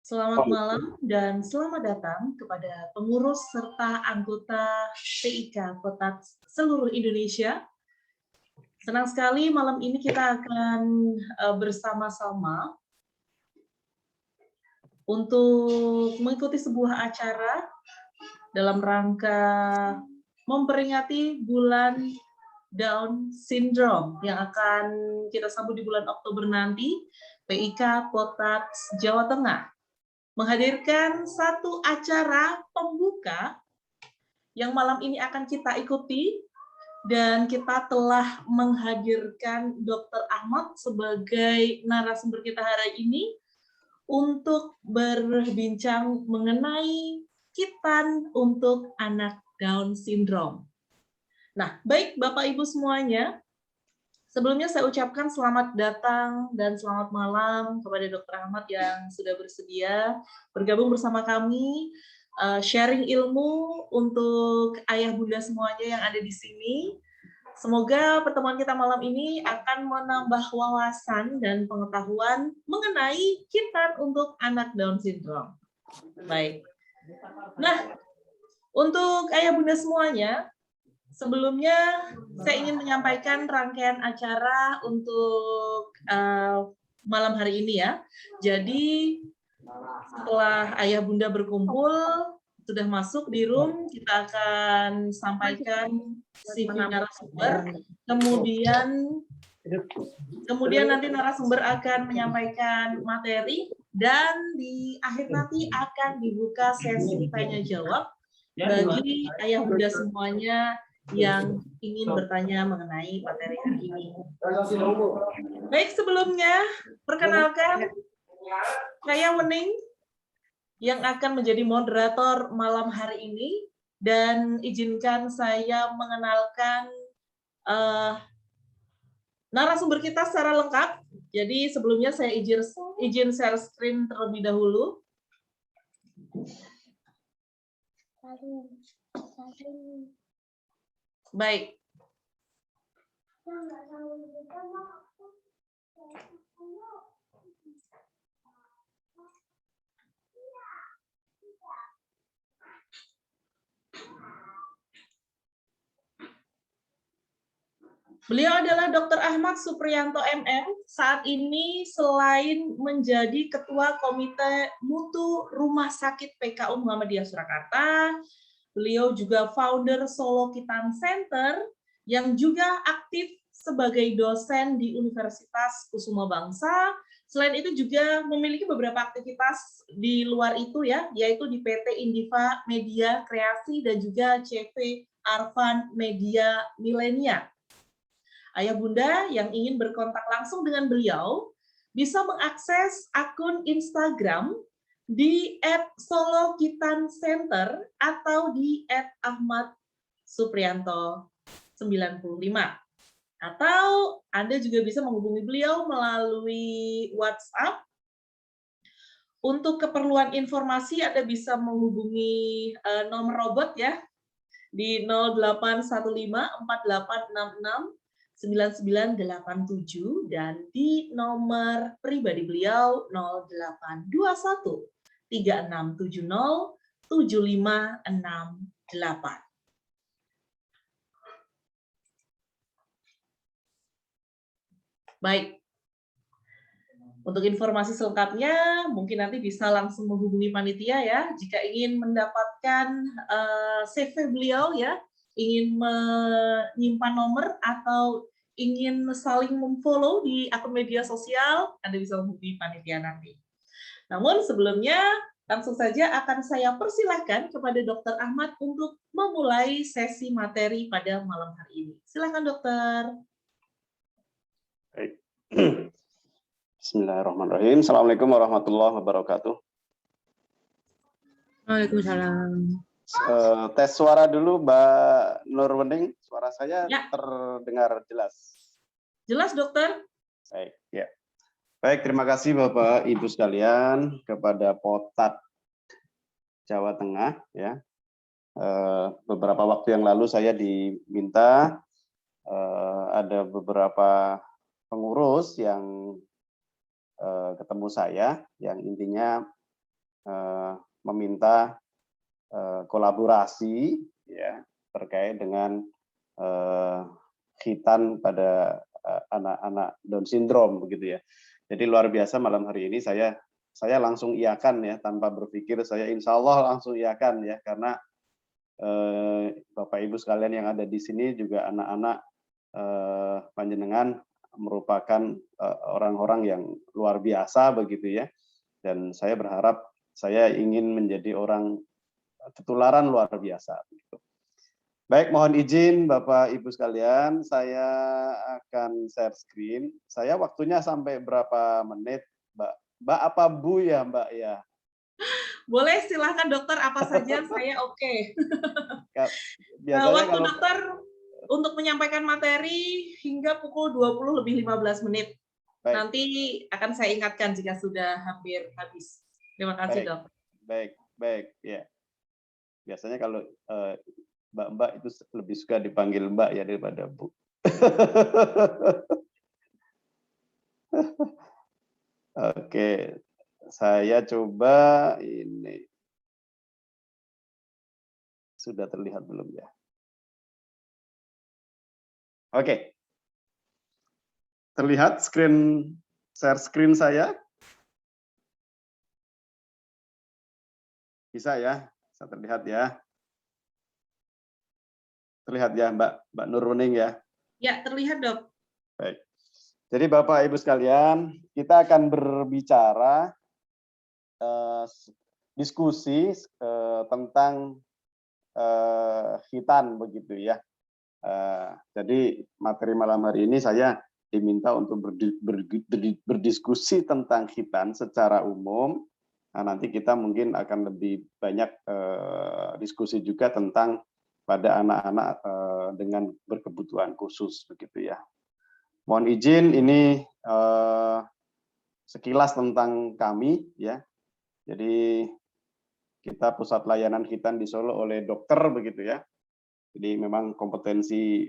Selamat malam dan selamat datang kepada pengurus serta anggota PIK Kota seluruh Indonesia. Senang sekali malam ini kita akan bersama-sama untuk mengikuti sebuah acara dalam rangka memperingati bulan Down Syndrome yang akan kita sambut di bulan Oktober nanti. PIK Kota Jawa Tengah menghadirkan satu acara pembuka yang malam ini akan kita ikuti, dan kita telah menghadirkan Dr. Ahmad sebagai narasumber kita hari ini untuk berbincang mengenai kitan untuk anak Down Syndrome. Nah, baik Bapak Ibu semuanya, sebelumnya saya ucapkan selamat datang dan selamat malam kepada Dr. Ahmad yang sudah bersedia bergabung bersama kami, sharing ilmu untuk ayah bunda semuanya yang ada di sini. Semoga pertemuan kita malam ini akan menambah wawasan dan pengetahuan mengenai kitan untuk anak Down Syndrome. Baik. Nah, untuk ayah bunda semuanya, sebelumnya saya ingin menyampaikan rangkaian acara untuk malam hari ini ya. Jadi setelah ayah bunda berkumpul, sudah masuk di room, kita akan sampaikan CV narasumber, kemudian nanti narasumber akan menyampaikan materi, dan di akhir nanti akan dibuka sesi tanya jawab bagi ayah bunda semuanya yang ingin bertanya mengenai materi hari ini. Baik, sebelumnya perkenalkan saya Wening yang akan menjadi moderator malam hari ini, dan izinkan saya mengenalkan narasumber kita secara lengkap. Jadi sebelumnya saya izin share screen terlebih dahulu. Baik. Beliau adalah Dr. Ahmad Supriyanto MM. Saat ini selain menjadi Ketua Komite Mutu Rumah Sakit PKU Muhammadiyah Surakarta, beliau juga founder Solo Kitan Center yang juga aktif sebagai dosen di Universitas Kusuma Bangsa. Selain itu juga memiliki beberapa aktivitas di luar itu ya, yaitu di PT Indiva Media Kreasi dan juga CV Arvan Media Milenia. Ayah bunda yang ingin berkontak langsung dengan beliau bisa mengakses akun Instagram di @solokitan_center atau di @ahmad_supriyanto95. Atau Anda juga bisa menghubungi beliau melalui WhatsApp. Untuk keperluan informasi Anda bisa menghubungi nomor robot ya di 081548669987 dan di nomor pribadi beliau 0821 3670 7568. Baik. Untuk informasi selengkapnya mungkin nanti bisa langsung menghubungi panitia ya jika ingin mendapatkan CV beliau ya, ingin menyimpan nomor atau ingin saling memfollow di akun media sosial, Anda bisa menghubungi panitia nanti. Namun sebelumnya langsung saja akan saya persilahkan kepada Dr. Ahmad untuk memulai sesi materi pada malam hari ini. Silakan dokter. Baik. Bismillahirrahmanirrahim. Assalamualaikum warahmatullahi wabarakatuh. Waalaikumsalam. Tes suara dulu, Mbak Nurwening. Suara saya ya, terdengar jelas. Jelas, dokter. Baik, ya. Baik, terima kasih Bapak Ibu sekalian kepada Potat Jawa Tengah. Ya, beberapa waktu yang lalu saya diminta ada beberapa pengurus yang ketemu saya, yang intinya meminta kolaborasi ya terkait dengan khitan pada anak-anak Down syndrome begitu ya. Jadi luar biasa malam hari ini saya langsung iakan ya tanpa berpikir, saya insya Allah langsung iakan ya, karena Bapak Ibu sekalian yang ada di sini juga anak-anak panjenengan merupakan orang-orang yang luar biasa begitu ya, dan saya berharap saya ingin menjadi orang ketularan luar biasa begitu. Baik, mohon izin Bapak Ibu sekalian, saya akan share screen. Saya waktunya sampai berapa menit, Mbak? Mbak apa Bu ya, Mbak ya? Boleh, silahkan dokter, apa saja saya oke. Biasanya Waktu kalau dokter untuk menyampaikan materi hingga pukul 20 lebih 15 menit. baik. Nanti akan saya ingatkan jika sudah hampir habis. Terima kasih, Dok. Baik, ya. Biasanya kalau Mbak-mbak itu lebih suka dipanggil Mbak ya daripada Bu. Oke, saya coba ini. Sudah terlihat belum ya? Oke. Terlihat share screen saya? Bisa ya? Bisa terlihat ya? Terlihat ya Mbak Nurruning ya? Ya, terlihat Dok. Baik. Jadi Bapak Ibu sekalian, kita akan berbicara diskusi tentang khitan begitu ya. Jadi materi malam hari ini saya diminta untuk berdiskusi tentang khitan secara umum. Nah, nanti kita mungkin akan lebih banyak diskusi juga tentang pada anak-anak dengan berkebutuhan khusus begitu ya. Mohon izin ini sekilas tentang kami ya. Jadi kita pusat layanan khitan di Solo oleh dokter begitu ya. Jadi memang kompetensi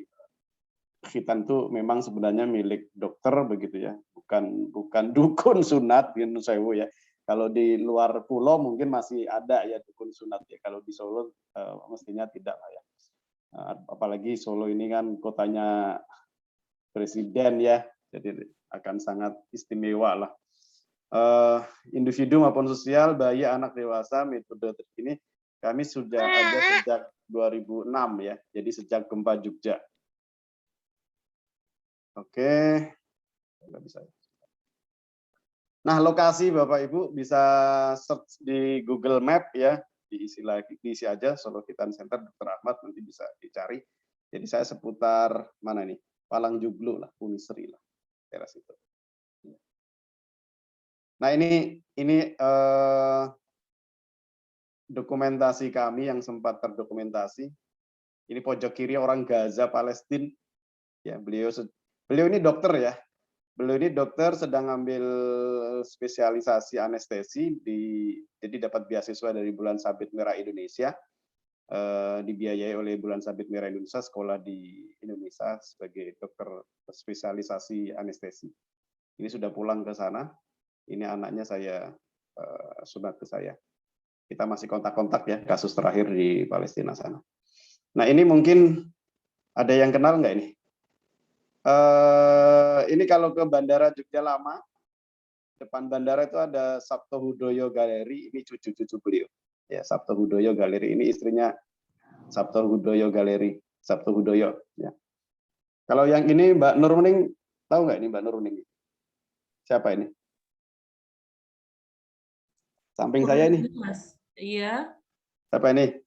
khitan itu memang sebenarnya milik dokter begitu ya, bukan dukun sunat gitu sewu ya. Kalau di luar pulau mungkin masih ada ya dukun sunat ya. Kalau di Solo mestinya tidak lah ya. Apalagi Solo ini kan kotanya presiden ya, jadi akan sangat istimewa lah. Individu maupun sosial, bayi, anak, dewasa, metode terkini kami sudah ada sejak 2006 ya, jadi sejak gempa Jogja. Oke, nggak bisa. Nah, lokasi Bapak Ibu bisa search di Google Map ya, diisi aja Solo Khitan Center Dr. Ahmad, nanti bisa dicari. Jadi saya seputar mana nih? Palang Joglo lah, Unisri lah, daerah situ. Nah ini dokumentasi kami yang sempat terdokumentasi. Ini pojok kiri orang Gaza Palestina. Ya, beliau ini dokter ya. Beliau ini dokter sedang ambil spesialisasi anestesi jadi dapat beasiswa dari Bulan Sabit Merah Indonesia. Dibiayai oleh Bulan Sabit Merah Indonesia, sekolah di Indonesia sebagai dokter spesialisasi anestesi. Ini sudah pulang ke sana. Ini anaknya saya sunat ke saya. Kita masih kontak-kontak ya, kasus terakhir di Palestina sana. Nah ini mungkin ada yang kenal nggak ini? Ini kalau ke Bandara Jogja Lama, depan bandara itu ada Sabto Hudoyo Galeri, ini cucu-cucu beliau. Ya, Sabto Hudoyo Galeri, ini istrinya Sabto Hudoyo Galeri, Sabto Hudoyo. Ya. Kalau yang ini Mbak Nurruning, tahu nggak ini Mbak Nurruning? Siapa ini? Samping saya ini. Mas. Iya. Siapa ini?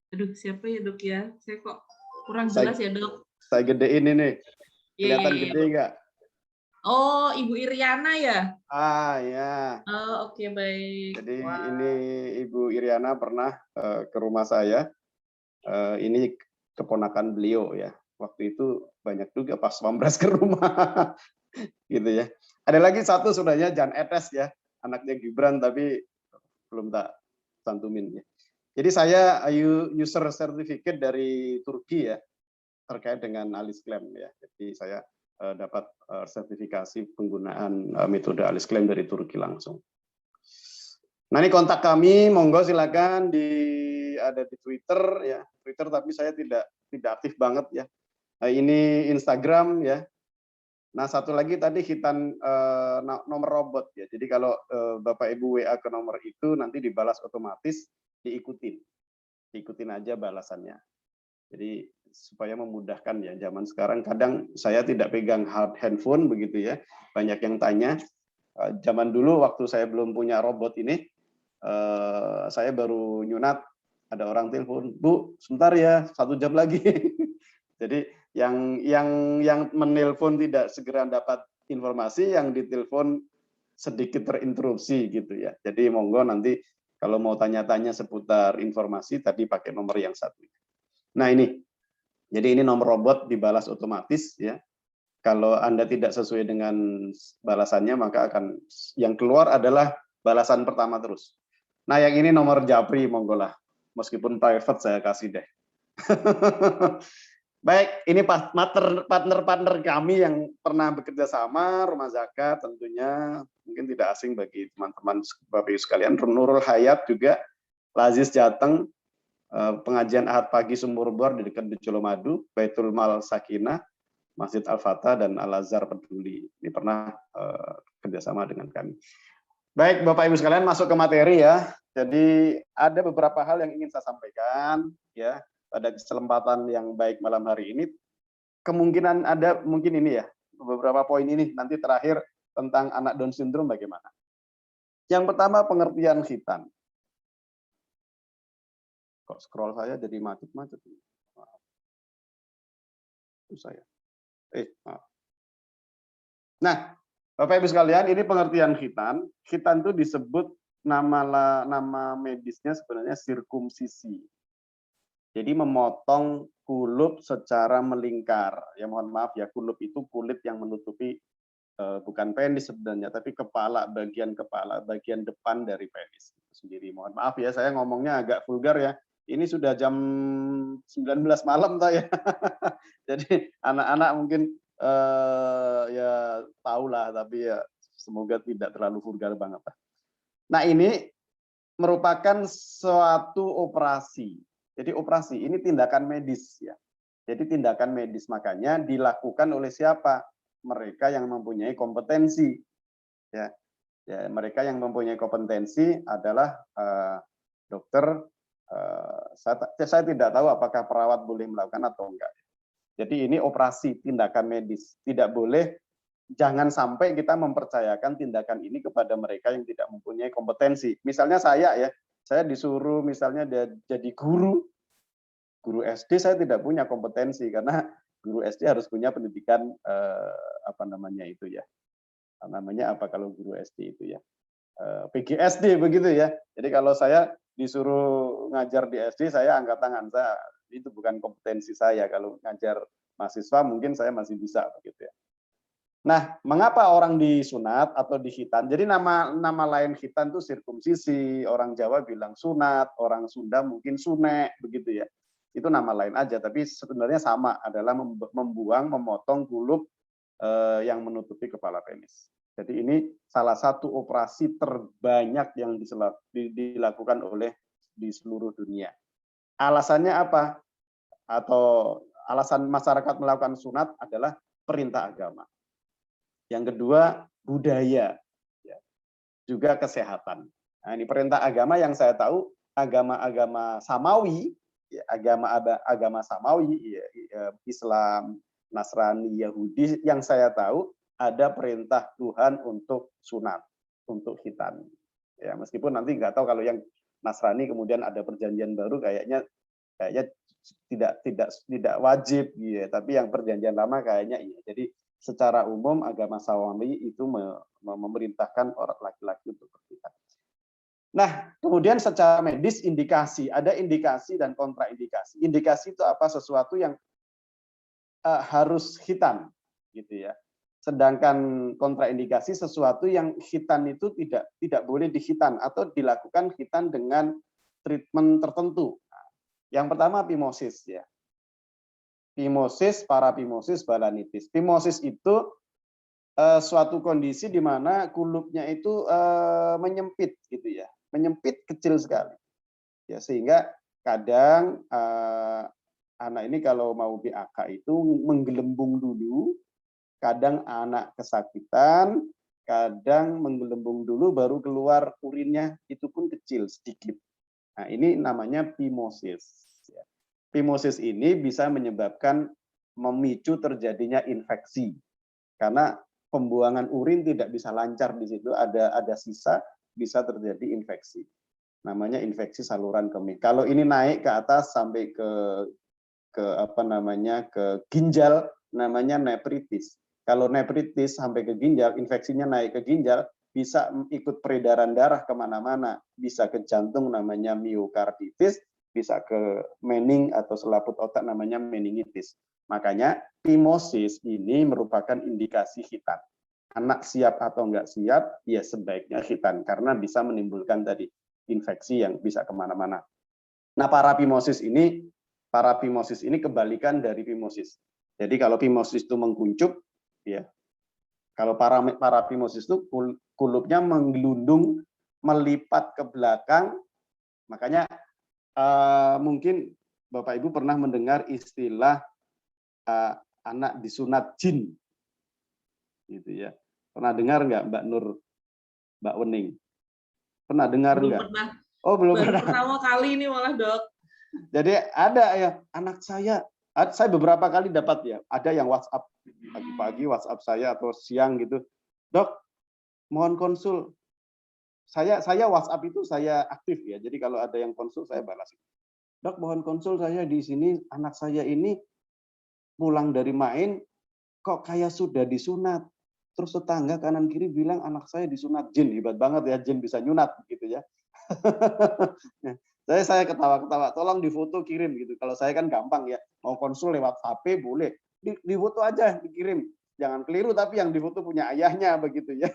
Aduh, siapa ya Dok ya? Saya kok kurang jelas ya Dok. Saya gedein ini. Kelihatan gede nggak? Oh, Ibu Iriana ya? Ah ya. Oh, oke, baik. Jadi ini Ibu Iriana pernah ke rumah saya. Ini keponakan beliau ya. Waktu itu banyak juga pas pampres ke rumah. Gitu ya. Ada lagi satu sebenarnya Jan Etes ya, anaknya Gibran tapi belum tak cantumin ya. Jadi saya user certificate dari Turki ya terkait dengan ALIS-Claim ya. Jadi saya dapat sertifikasi penggunaan metode ALIS-Claim dari Turki langsung. Nah, ini kontak kami, monggo silakan ada di Twitter ya. Twitter tapi saya tidak aktif banget ya. Nah, ini Instagram ya. Nah, satu lagi tadi hitan nomor robot ya. Jadi kalau Bapak Ibu WA ke nomor itu nanti dibalas otomatis, diikutin. Ikutin aja balasannya. Jadi supaya memudahkan ya. Zaman sekarang kadang saya tidak pegang handphone begitu ya. Banyak yang tanya. Zaman dulu waktu saya belum punya robot ini, saya baru nyunat, ada orang telepon, Bu, sebentar ya, 1 jam lagi. Jadi yang menelpon tidak segera dapat informasi, yang ditelepon sedikit terinterupsi gitu ya. Jadi monggo nanti kalau mau tanya-tanya seputar informasi tadi pakai nomor yang satu. Nah ini, jadi ini nomor robot dibalas otomatis ya. Kalau Anda tidak sesuai dengan balasannya maka akan yang keluar adalah balasan pertama terus. Nah, yang ini nomor Japri, monggolah. Meskipun private saya kasih deh. Baik, ini partner kami yang pernah bekerja sama, Rumah Zakat tentunya mungkin tidak asing bagi teman-teman Bapak Ibu sekalian. Nurul Hayat juga, Lazis Jateng, pengajian Ahad pagi Sumur Bor di dekat Colomadu, Baitul Mal Sakinah, Masjid Al-Fatah, dan Al-Azhar Peduli. Ini pernah kerjasama dengan kami. Baik, Bapak Ibu sekalian, masuk ke materi ya. Jadi ada beberapa hal yang ingin saya sampaikan ya pada kesempatan yang baik malam hari ini. Kemungkinan ada mungkin ini ya, beberapa poin ini nanti terakhir tentang anak Down syndrome bagaimana. Yang pertama pengertian khitan. Kok scroll saya jadi macet-macet. Maaf. Itu saya. Maaf. Nah, Bapak Ibu sekalian, ini pengertian khitan. Khitan itu disebut nama medisnya sebenarnya sirkumsisi. Jadi memotong kulup secara melingkar. Ya mohon maaf ya, kulup itu kulit yang menutupi bukan penis sebenarnya, tapi bagian kepala, bagian depan dari penis itu sendiri. Mohon maaf ya, saya ngomongnya agak vulgar ya. Ini sudah jam 19 malam toh ya. Jadi anak-anak mungkin ya tahulah, tapi ya semoga tidak terlalu vulgar banget. Nah, ini merupakan suatu operasi. Jadi operasi ini tindakan medis ya. Jadi tindakan medis, makanya dilakukan oleh siapa? Mereka yang mempunyai kompetensi. Ya, mereka yang mempunyai kompetensi adalah dokter. Saya tidak tahu apakah perawat boleh melakukan atau enggak. Jadi ini operasi tindakan medis. Tidak boleh, jangan sampai kita mempercayakan tindakan ini kepada mereka yang tidak mempunyai kompetensi. Misalnya saya disuruh misalnya jadi guru SD, saya tidak punya kompetensi karena guru SD harus punya pendidikan kalau guru SD itu ya PGSD begitu ya. Jadi kalau saya disuruh ngajar di SD, saya angkat tangan, itu bukan kompetensi saya. Kalau ngajar mahasiswa mungkin saya masih bisa begitu ya. Nah, mengapa orang disunat atau dikhitan? Jadi nama lain khitan itu sirkumsisi, orang Jawa bilang sunat, orang Sunda mungkin sunek begitu ya. Itu nama lain aja, tapi sebenarnya sama, adalah memotong kulup yang menutupi kepala penis. Jadi ini salah satu operasi terbanyak yang dilakukan di seluruh dunia. Alasannya apa? Atau alasan masyarakat melakukan sunat adalah perintah agama. Yang kedua, budaya, ya, juga kesehatan. Nah, ini perintah agama yang saya tahu, agama Samawi, ya, agama Samawi, ya, Islam, Nasrani, Yahudi, yang saya tahu ada perintah Tuhan untuk sunat, untuk khitan. Ya, meskipun nanti nggak tahu kalau yang Nasrani kemudian ada perjanjian baru, kayaknya tidak wajib, ya. Tapi yang perjanjian lama kayaknya iya. Jadi secara umum agama Samawi itu memerintahkan orang laki-laki untuk berkhitan. Nah, kemudian secara medis indikasi, ada indikasi dan kontraindikasi. Indikasi itu apa? Sesuatu yang harus khitan, gitu ya. Sedangkan kontraindikasi sesuatu yang khitan itu tidak boleh dikhitan atau dilakukan khitan dengan treatment tertentu. Yang pertama phimosis ya. Phimosis, parafimosis, balanitis. Phimosis itu suatu kondisi di mana kulupnya itu menyempit gitu ya. menyempit kecil sekali. Ya, sehingga kadang anak ini kalau mau BAK itu menggelembung dulu, kadang anak kesakitan, kadang menggelembung dulu baru keluar urinnya, itu pun kecil sedikit. Nah, ini namanya phimosis. Phimosis ini bisa menyebabkan memicu terjadinya infeksi. Karena pembuangan urin tidak bisa lancar di situ, ada sisa, bisa terjadi infeksi. Namanya infeksi saluran kemih. Kalau ini naik ke atas sampai ke ginjal, namanya nefritis. Kalau nefritis sampai ke ginjal, infeksinya naik ke ginjal, bisa ikut peredaran darah kemana-mana, bisa ke jantung namanya miokarditis, bisa ke mening atau selaput otak namanya meningitis. Makanya phimosis ini merupakan indikasi khitan. Anak siap atau enggak siap, ya sebaiknya khitan, karena bisa menimbulkan tadi infeksi yang bisa kemana-mana. Nah, paraphimosis ini kebalikan dari phimosis. Jadi kalau phimosis itu mengkuncup, ya. Kalau paraphimosis itu kulupnya menggelundung, melipat ke belakang. Makanya mungkin Bapak Ibu pernah mendengar istilah anak disunat jin, gitu ya. Pernah dengar nggak Mbak Nur, Mbak Wening? Pernah dengar Belum nggak? pernah. Oh, belum Baru pernah. pertama kali ini malah, Dok. Jadi ada ya, anak saya beberapa kali dapat ya, ada yang WhatsApp pagi-pagi, WhatsApp saya atau siang gitu, Dok, mohon konsul. Saya WhatsApp itu saya aktif ya, jadi kalau ada yang konsul saya balas. Dok, mohon konsul, saya di sini, anak saya ini pulang dari main, kok kayak sudah disunat. Terus tetangga kanan kiri bilang anak saya disunat jin, hebat banget ya, jin bisa nyunat gitu ya. Saya ketawa-ketawa, tolong difoto kirim gitu. Kalau saya kan gampang ya, mau konsul lewat HP boleh, difoto aja dikirim. Jangan keliru tapi yang difoto punya ayahnya begitu ya.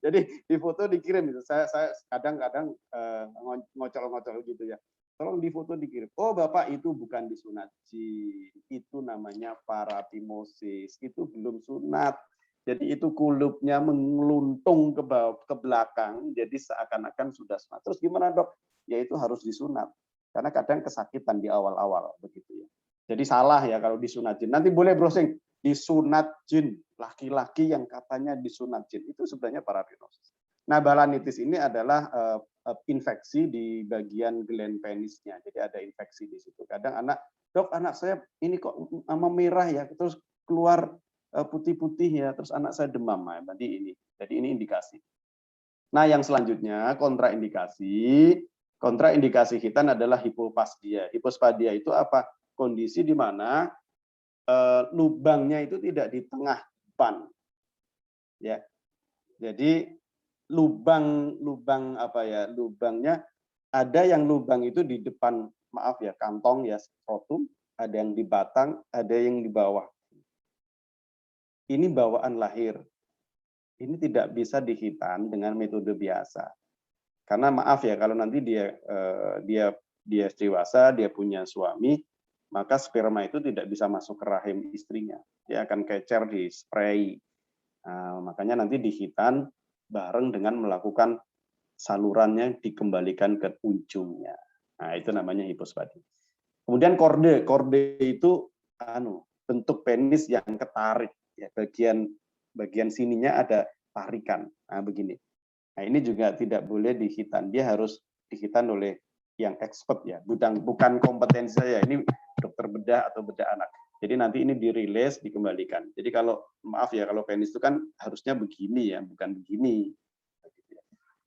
Jadi difoto dikirim gitu. Saya kadang-kadang ngocol-ngocol gitu ya. Tolong difoto dikirim. Oh, Bapak itu bukan disunat jin, itu namanya paraphimosis, itu belum sunat. Jadi itu kulupnya mengeluntung ke belakang, jadi seakan-akan sudah sunat. Terus gimana, Dok? Ya itu harus disunat. Karena kadang kesakitan di awal-awal begitu ya. Jadi salah ya kalau disunat jin. Nanti boleh browsing disunat jin, laki-laki yang katanya disunat jin, itu sebenarnya paraphimosis. Nah, balanitis ini adalah infeksi di bagian gland penisnya. Jadi ada infeksi di situ. Kadang Dok, anak saya ini kok memerah ya, terus keluar putih-putih ya, terus anak saya demam. Nah, jadi ini indikasi. Nah, yang selanjutnya kontraindikasi khitan adalah hipospadia. Hipospadia itu apa? Kondisi di mana lubangnya itu tidak di tengah depan. Ya. Jadi lubangnya ada yang lubang itu di depan, maaf ya, kantong ya, skrotum, ada yang di batang, ada yang di bawah. Ini bawaan lahir. Ini tidak bisa dihitan dengan metode biasa. Karena maaf ya, kalau nanti dia dewasa, dia punya suami, maka sperma itu tidak bisa masuk ke rahim istrinya. Dia akan kecer di spray. Nah, makanya nanti dihitan bareng dengan melakukan salurannya dikembalikan ke ujungnya. Nah, itu namanya hipospadia. Kemudian korde itu bentuk penis yang ketarik ya, bagian sininya ada tarikan. Nah, begini. Nah, ini juga tidak boleh dihitan. Dia harus dihitan oleh yang expert ya, bukan kompetensi saya. Ini dokter bedah atau bedah anak. Jadi nanti ini dirilis, dikembalikan. Jadi kalau maaf ya, kalau penis itu kan harusnya begini ya, bukan begini.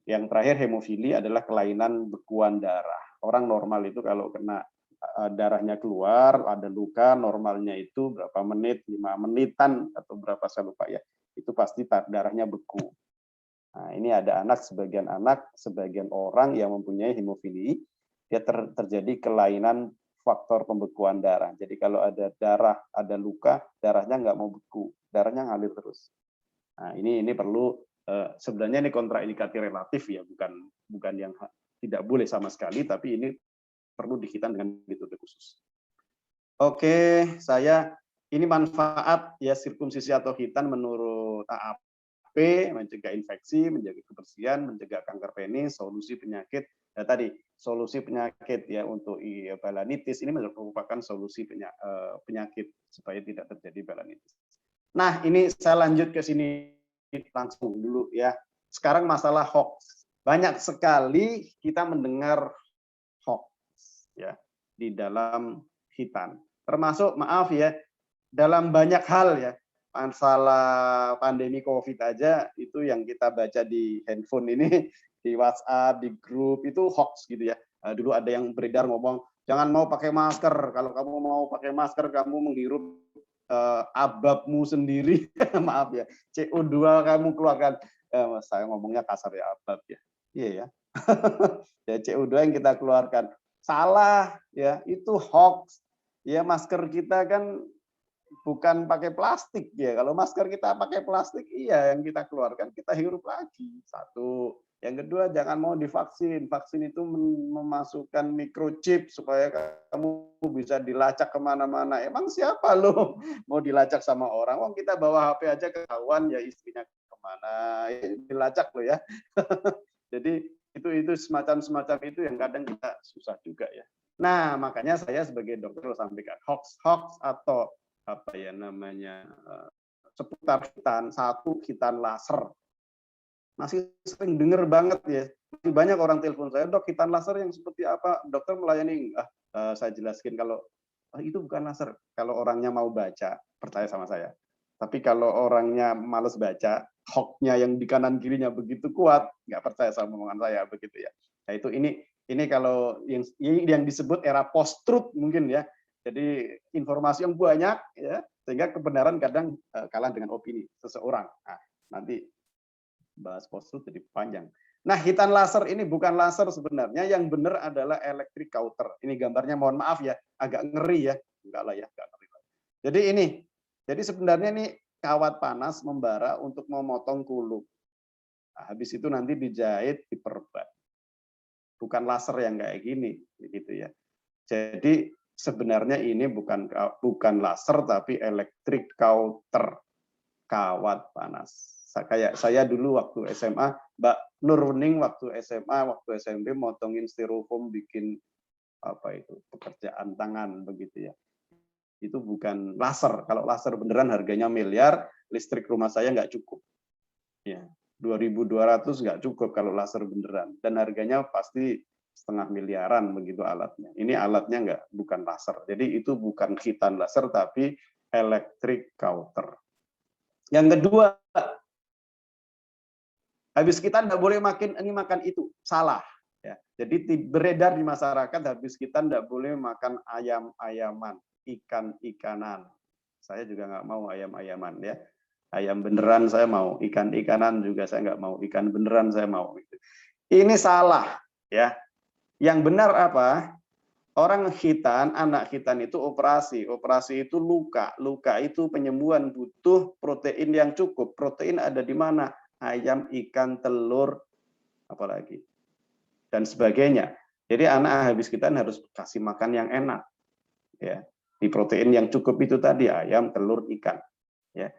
Yang terakhir hemofili adalah kelainan bekuan darah. Orang normal itu kalau kena darahnya keluar, ada luka, normalnya itu berapa menit, 5 menitan atau berapa saya lupa ya. Itu pasti darahnya beku. Nah, ini ada sebagian orang yang mempunyai hemofili, dia terjadi kelainan faktor pembekuan darah. Jadi kalau ada darah, ada luka, darahnya nggak mau beku, darahnya ngalir terus. Nah, ini perlu sebenarnya ini kontraindikasi relatif ya, bukan yang tidak boleh sama sekali, tapi ini perlu dihitan dengan metode khusus. Oke, ini manfaat ya sirkumsisi atau khitan menurut mencegah infeksi, menjaga kebersihan, mencegah kanker penis, solusi penyakit. Nah, tadi solusi penyakit ya untuk balanitis ini merupakan solusi penyakit supaya tidak terjadi balanitis. Nah, ini saya lanjut ke sini langsung dulu ya. Sekarang masalah hoax. Banyak sekali kita mendengar hoax ya di dalam hitan. Termasuk maaf ya, dalam banyak hal ya. Masalah pandemi Covid aja itu yang kita baca di handphone ini, di WhatsApp, di grup itu hoax gitu ya. Dulu ada yang beredar ngomong jangan mau pakai masker. Kalau kamu mau pakai masker kamu menghirup ababmu sendiri. Maaf ya, CO2 kamu keluarkan. Saya ngomongnya kasar ya, abab ya. Iya ya. Ya CO2 yang kita keluarkan. Salah ya, itu hoax. Ya masker kita kan bukan pakai plastik ya. Kalau masker kita pakai plastik, iya yang kita keluarkan kita hirup lagi. Satu. Yang kedua, jangan mau divaksin. Vaksin itu memasukkan microchip supaya kamu bisa dilacak kemana-mana. Emang siapa lo mau dilacak sama orang? Wong kita bawa HP aja ke kawan ya istrinya kemana, dilacak lo ya. Jadi itu semacam itu yang kadang kita susah juga ya. Nah makanya saya sebagai dokter sampaikan hoax atau apa ya namanya seputar hitan, satu hitan laser. Masih sering dengar banget ya. Masih banyak orang telepon saya, dok hitan laser yang seperti apa? Dokter melayani. Saya jelaskan kalau itu bukan laser. Kalau orangnya mau baca, percaya sama saya. Tapi kalau orangnya males baca, hoax-nya yang di kanan kirinya begitu kuat, nggak percaya sama omongan saya begitu ya. Nah itu ini kalau yang disebut era post truth mungkin ya. Jadi informasi yang banyak ya, sehingga kebenaran kadang kalah dengan opini seseorang. Nah, nanti bahas post-truth jadi panjang. Nah, hitan laser ini bukan laser sebenarnya, yang benar adalah electric counter. Ini gambarnya, mohon maaf ya, agak ngeri ya. Enggak lah ya, enggak ngeri. Jadi ini, jadi sebenarnya ini kawat panas membara untuk memotong kuluk. Nah, habis itu nanti dijahit, diperban. Bukan laser yang kayak gini, gitu ya. Jadi sebenarnya ini bukan laser, tapi electric counter, kawat panas. Kayak saya dulu waktu SMA, Mbak Nurning waktu SMA, waktu SMP motongin styrofoam bikin apa itu pekerjaan tangan begitu ya. Itu bukan laser. Kalau laser beneran harganya miliar, listrik rumah saya nggak cukup. Ya, 2.200 nggak cukup kalau laser beneran. Dan harganya pasti setengah miliaran begitu alatnya. Ini alatnya bukan laser. Jadi itu bukan hitan laser tapi electric counter. Yang kedua, habis kita tidak boleh makan itu, salah. Ya. Jadi beredar di masyarakat habis kita tidak boleh makan ayam-ayaman, ikan-ikanan. Saya juga nggak mau ayam-ayaman ya. Ayam beneran saya mau, ikan-ikanan juga saya nggak mau, ikan beneran saya mau. Ini salah ya. Yang benar apa? Orang hitan, anak hitan itu operasi itu luka. Luka itu penyembuhan butuh protein yang cukup. Protein ada di mana? Ayam, ikan, telur, apalagi dan sebagainya. Jadi anak habis hitan harus kasih makan yang enak. Ya. Di protein yang cukup itu tadi ayam, telur, ikan. Ya.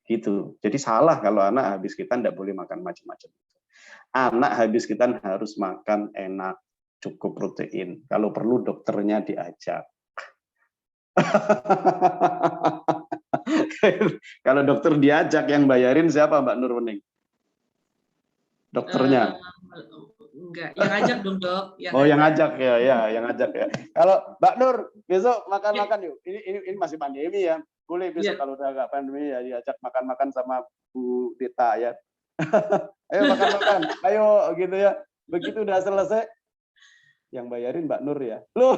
Gitu. Jadi salah kalau anak habis hitan tidak boleh makan macam-macam. Anak habis hitan harus makan enak, cukup protein. Kalau perlu dokternya diajak. Kalau dokter diajak yang bayarin siapa Mbak Nurwening? Dokternya. Enggak, yang ngajak dong dok. Yang ngajak ya, yang ngajak ya. Kalau Mbak Nur besok makan-makan yuk. Ini masih pandemi ya. Boleh besok kalau udah agak pandemi ya diajak makan-makan sama Bu Dita ya. Ayo makan-makan, ayo gitu ya. Begitu udah selesai, yang bayarin Mbak Nur ya. Loh,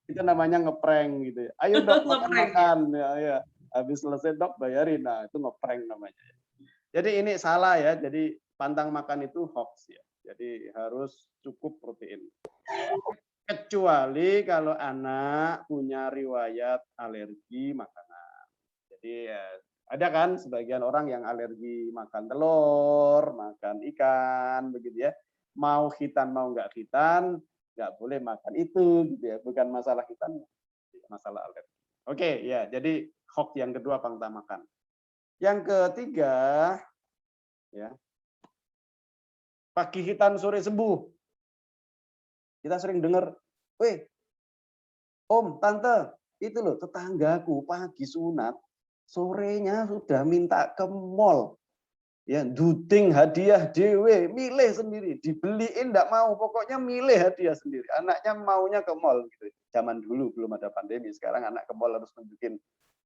itu namanya ngeprank gitu ya. Ayo dok makan-makan ya. Habis selesai dok bayarin. Nah itu ngeprank namanya. Jadi ini salah ya. Jadi pantang makan itu hoax ya. Jadi harus cukup protein. Kecuali kalau anak punya riwayat alergi makanan. Jadi ada kan sebagian orang yang alergi makan telur, makan ikan, begitu ya. Mau hitan mau nggak hitan, nggak boleh makan itu, gitu ya. Bukan masalah hitan, masalah alergi. Oke, ya. Jadi hoax yang kedua pantang makan. Yang ketiga, ya, pagi hitam sore sembuh. Kita sering dengar, weh, om, tante, itu loh tetanggaku pagi sunat, sorenya sudah minta ke mall. Ya, duding hadiah dewe, milih sendiri, dibeliin enggak mau, pokoknya milih hadiah sendiri. Anaknya maunya ke mall gitu. Zaman dulu belum ada pandemi, sekarang anak ke mall harus nunjukin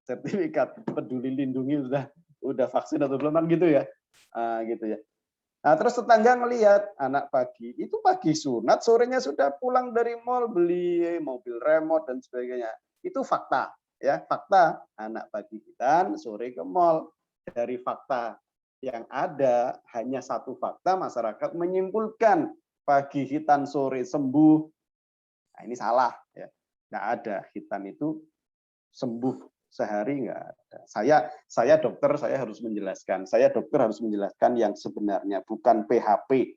sertifikat peduli lindungi udah vaksin atau belum kan gitu ya. Gitu ya. Nah, terus tetangga ngelihat anak pagi, itu pagi sunat, sorenya sudah pulang dari mall beli mobil remote dan sebagainya. Itu fakta, ya, fakta. Anak pagi kita sore ke mall. Dari fakta yang ada hanya satu fakta, masyarakat menyimpulkan pagi hitan sore sembuh. Nah, ini salah ya. Nggak ada, hitan itu sembuh sehari nggak ada. Saya dokter, saya harus menjelaskan. Saya dokter harus menjelaskan yang sebenarnya, bukan PHP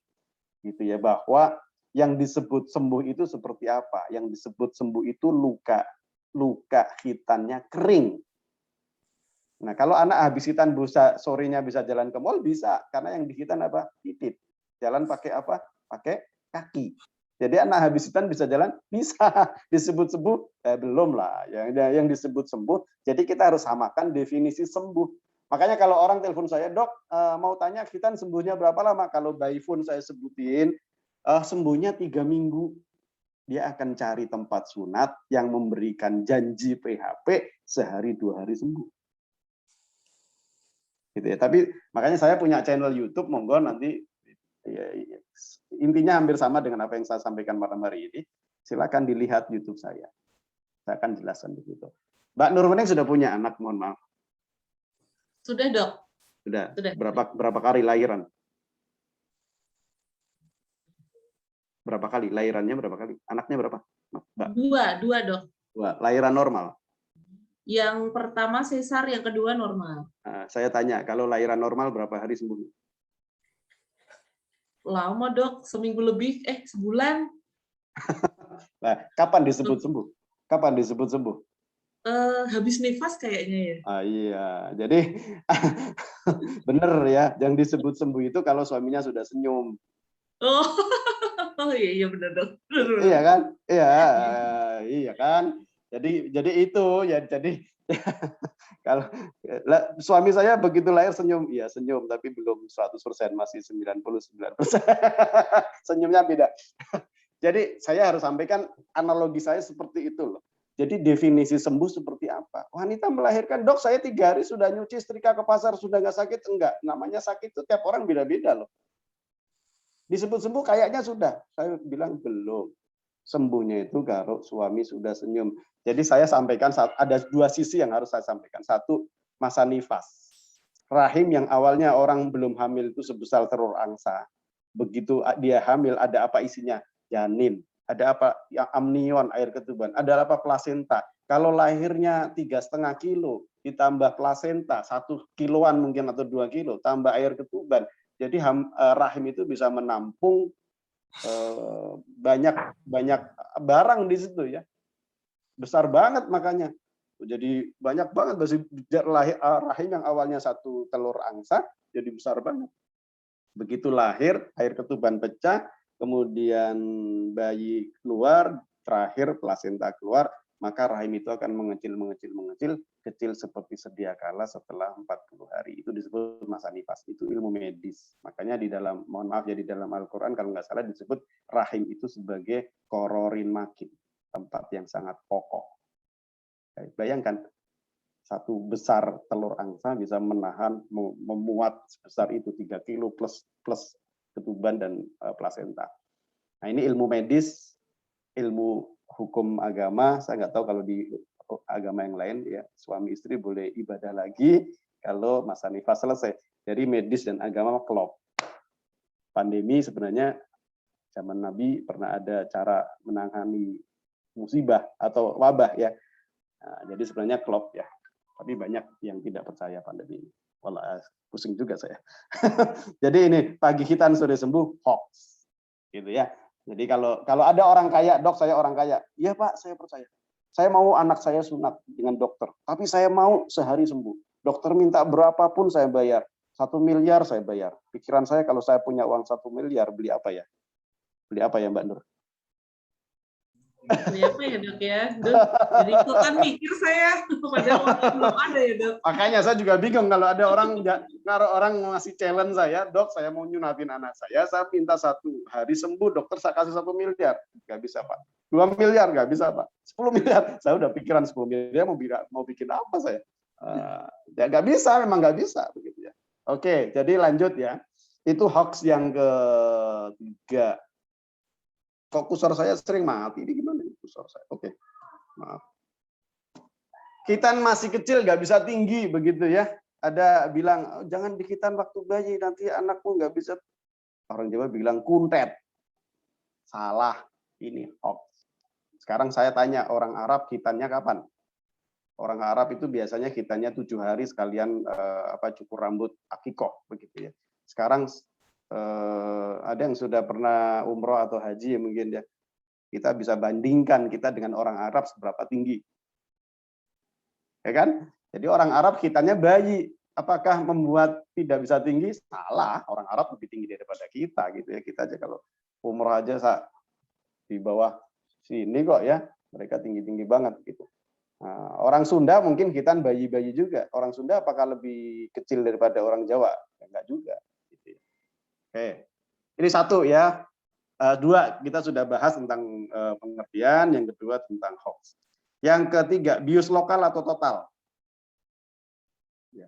gitu ya, bahwa yang disebut sembuh itu seperti apa? Yang disebut sembuh itu luka hitannya kering. Nah, kalau anak habis hitan busa sorenya bisa jalan ke mall bisa, karena yang dihitan apa? Titit. Jalan pakai apa? Pakai kaki. Jadi anak habis hitan bisa jalan? Bisa. Disebut sembuh? Belum lah. Yang disebut sembuh, jadi kita harus samakan definisi sembuh. Makanya kalau orang telepon saya, dok, mau tanya hitan sembuhnya berapa lama? Kalau by phone saya sebutin, sembuhnya 3 minggu. Dia akan cari tempat sunat yang memberikan janji PHP sehari 2 hari sembuh. Gitu ya. Tapi makanya saya punya channel YouTube, monggo nanti ya, intinya hampir sama dengan apa yang saya sampaikan malam hari ini. Silakan dilihat YouTube saya. Saya akan jelaskan begitu. Mbak Nurmening sudah punya anak, mohon maaf. Sudah, Dok. Sudah. Sudah. Berapa kali lahiran? Berapa kali lahirannya? Berapa kali? Anaknya berapa? Mbak? Dua, Dok. Dua. Lahiran normal. Yang pertama sesar, yang kedua normal. Nah, saya tanya, kalau lahiran normal berapa hari sembuh? Lama, Dok, seminggu lebih, sebulan. Nah, kapan disebut sembuh? Kapan disebut sembuh? Habis nifas kayaknya ya. Iya, jadi bener ya, yang disebut sembuh itu kalau suaminya sudah senyum. Oh, iya benar, Dok. Iya kan? Iya kan? Jadi itu ya, jadi kalau suami saya begitu lahir senyum, iya senyum, tapi belum 100%, masih 99%. Senyumnya beda. Jadi saya harus sampaikan analogi saya seperti itu loh. Jadi definisi sembuh seperti apa? Wanita melahirkan, dok saya 3 hari sudah nyuci, setrika ke pasar, sudah nggak sakit? Enggak. Namanya sakit itu tiap orang beda-beda loh. Disebut sembuh kayaknya sudah. Saya bilang belum. Sembuhnya itu kalau suami sudah senyum. Jadi saya sampaikan, ada 2 sisi yang harus saya sampaikan. Satu, masa nifas. Rahim yang awalnya orang belum hamil itu sebesar telur angsa. Begitu dia hamil, ada apa isinya? Janin. Ada apa? Yang amnion, air ketuban. Ada apa? Plasenta. Kalau lahirnya 3,5 kilo, ditambah plasenta 1 kiloan mungkin atau 2 kilo, tambah air ketuban. Jadi rahim itu bisa menampung banyak barang di situ ya, besar banget makanya. Jadi banyak banget rahim yang awalnya 1 telur angsa jadi besar banget. Begitu lahir, air ketuban pecah, kemudian bayi keluar, terakhir plasenta keluar, maka rahim itu akan mengecil, kecil seperti sedia kala setelah 40 hari. Itu disebut masa nifas. Itu ilmu medis. Makanya di dalam, mohon maaf ya, di dalam Al-Quran kalau nggak salah disebut rahim itu sebagai kororin makin, tempat yang sangat pokok. Bayangkan, 1 besar telur angsa bisa menahan, memuat sebesar itu 3 kilo plus ketuban dan plasenta. Nah ini ilmu medis, ilmu hukum agama. Saya nggak tahu kalau di agama yang lain ya, suami istri boleh ibadah lagi kalau masa nifas selesai. Jadi medis dan agama klop. Pandemi sebenarnya zaman Nabi pernah ada cara menangani musibah atau wabah ya. Nah, jadi sebenarnya klop ya. Tapi banyak yang tidak percaya pandemi ini. Walah, pusing juga saya. Jadi ini pagi hitan sore sembuh hoax. Gitu ya. Jadi kalau ada orang kaya, dok saya orang kaya. Iya Pak, saya percaya. Saya mau anak saya sunat dengan dokter, tapi saya mau sehari sembuh. dokter minta berapapun saya bayar, 1 miliar saya bayar. Pikiran saya kalau saya punya uang 1 miliar, beli apa ya? Beli apa ya Mbak Nur? Beli apa ya dok ya? Dok, jadi ikutan mikir saya, padahal waktu belum ada ya dok. Makanya saya juga bingung kalau ada orang ngasih challenge saya, dok saya mau nyunatin anak saya minta 1 hari sembuh, dokter saya kasih 1 miliar, nggak bisa Pak. 2 miliar nggak bisa Pak. 10 miliar, saya udah pikiran 10 miliar mau bikin apa saya? Ya nggak bisa, memang nggak bisa begitu ya. Oke, jadi lanjut ya. Itu hoax yang ketiga. Kok kursor saya sering mati? Ini gimana kursor saya? Oke, maaf. Khitan masih kecil, nggak bisa tinggi, begitu ya. Ada bilang, oh, jangan di khitan waktu bayi, nanti anakmu nggak bisa. Orang Jawa bilang kuntet. Salah, ini hoax. Sekarang saya tanya, orang Arab khitannya kapan? Orang Arab itu biasanya khitannya 7 hari sekalian cukur rambut akikoh, begitu ya. Sekarang ada yang sudah pernah umroh atau haji ya mungkin ya, kita bisa bandingkan kita dengan orang Arab seberapa tinggi, ya kan? Jadi orang Arab khitannya bayi, apakah membuat tidak bisa tinggi? Salah, orang Arab lebih tinggi daripada kita gitu ya. Kita aja kalau umroh aja di bawah sini kok ya, mereka tinggi-tinggi banget gitu. Nah, orang Sunda mungkin khitan bayi-bayi juga. Orang Sunda apakah lebih kecil daripada orang Jawa? Enggak juga. Oke, ini 1 ya. 2 kita sudah bahas tentang pengertian, yang kedua tentang hoax. Yang ketiga, bius lokal atau total. Ya.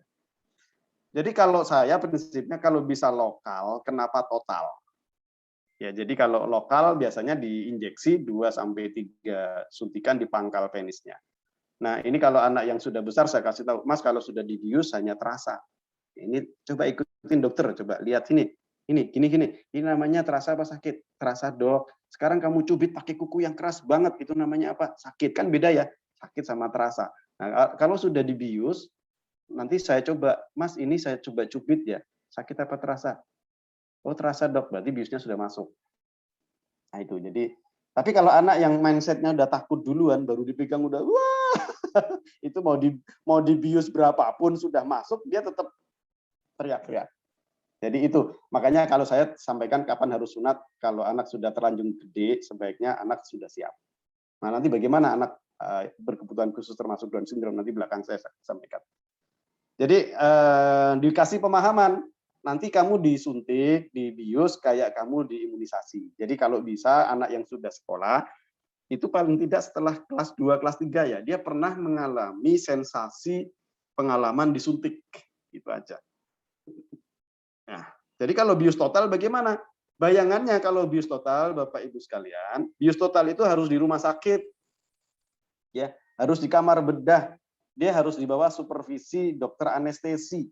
Jadi kalau saya prinsipnya kalau bisa lokal, kenapa total? Ya, jadi kalau lokal biasanya diinjeksi 2-3 suntikan di pangkal penisnya. Nah, ini kalau anak yang sudah besar saya kasih tahu, Mas kalau sudah dibius hanya terasa. Ini coba ikutin dokter, coba lihat sini. Ini namanya terasa apa sakit? Terasa dok. Sekarang kamu cubit pakai kuku yang keras banget, itu namanya apa? Sakit, kan beda ya, sakit sama terasa. Nah, kalau sudah dibius, nanti saya coba, Mas ini saya coba cubit ya, sakit apa terasa? Oh terasa dok, berarti biusnya sudah masuk. Nah itu, jadi, tapi kalau anak yang mindsetnya udah takut duluan, baru dipegang udah, wah, itu mau dibius berapapun sudah masuk, dia tetap teriak-teriak. Jadi itu, makanya kalau saya sampaikan kapan harus sunat, kalau anak sudah terlanjur gede, sebaiknya anak sudah siap. Nah nanti bagaimana anak berkebutuhan khusus termasuk Down syndrome, nanti belakang saya sampaikan. Jadi dikasih pemahaman, nanti kamu disuntik, dibius kayak kamu diimunisasi. Jadi kalau bisa anak yang sudah sekolah, itu paling tidak setelah kelas 2, kelas 3 ya, dia pernah mengalami sensasi pengalaman disuntik, gitu aja. Nah, jadi kalau bius total bagaimana? Bayangannya kalau bius total, Bapak Ibu sekalian, bius total itu harus di rumah sakit, ya, harus di kamar bedah, dia harus di bawah supervisi dokter anestesi.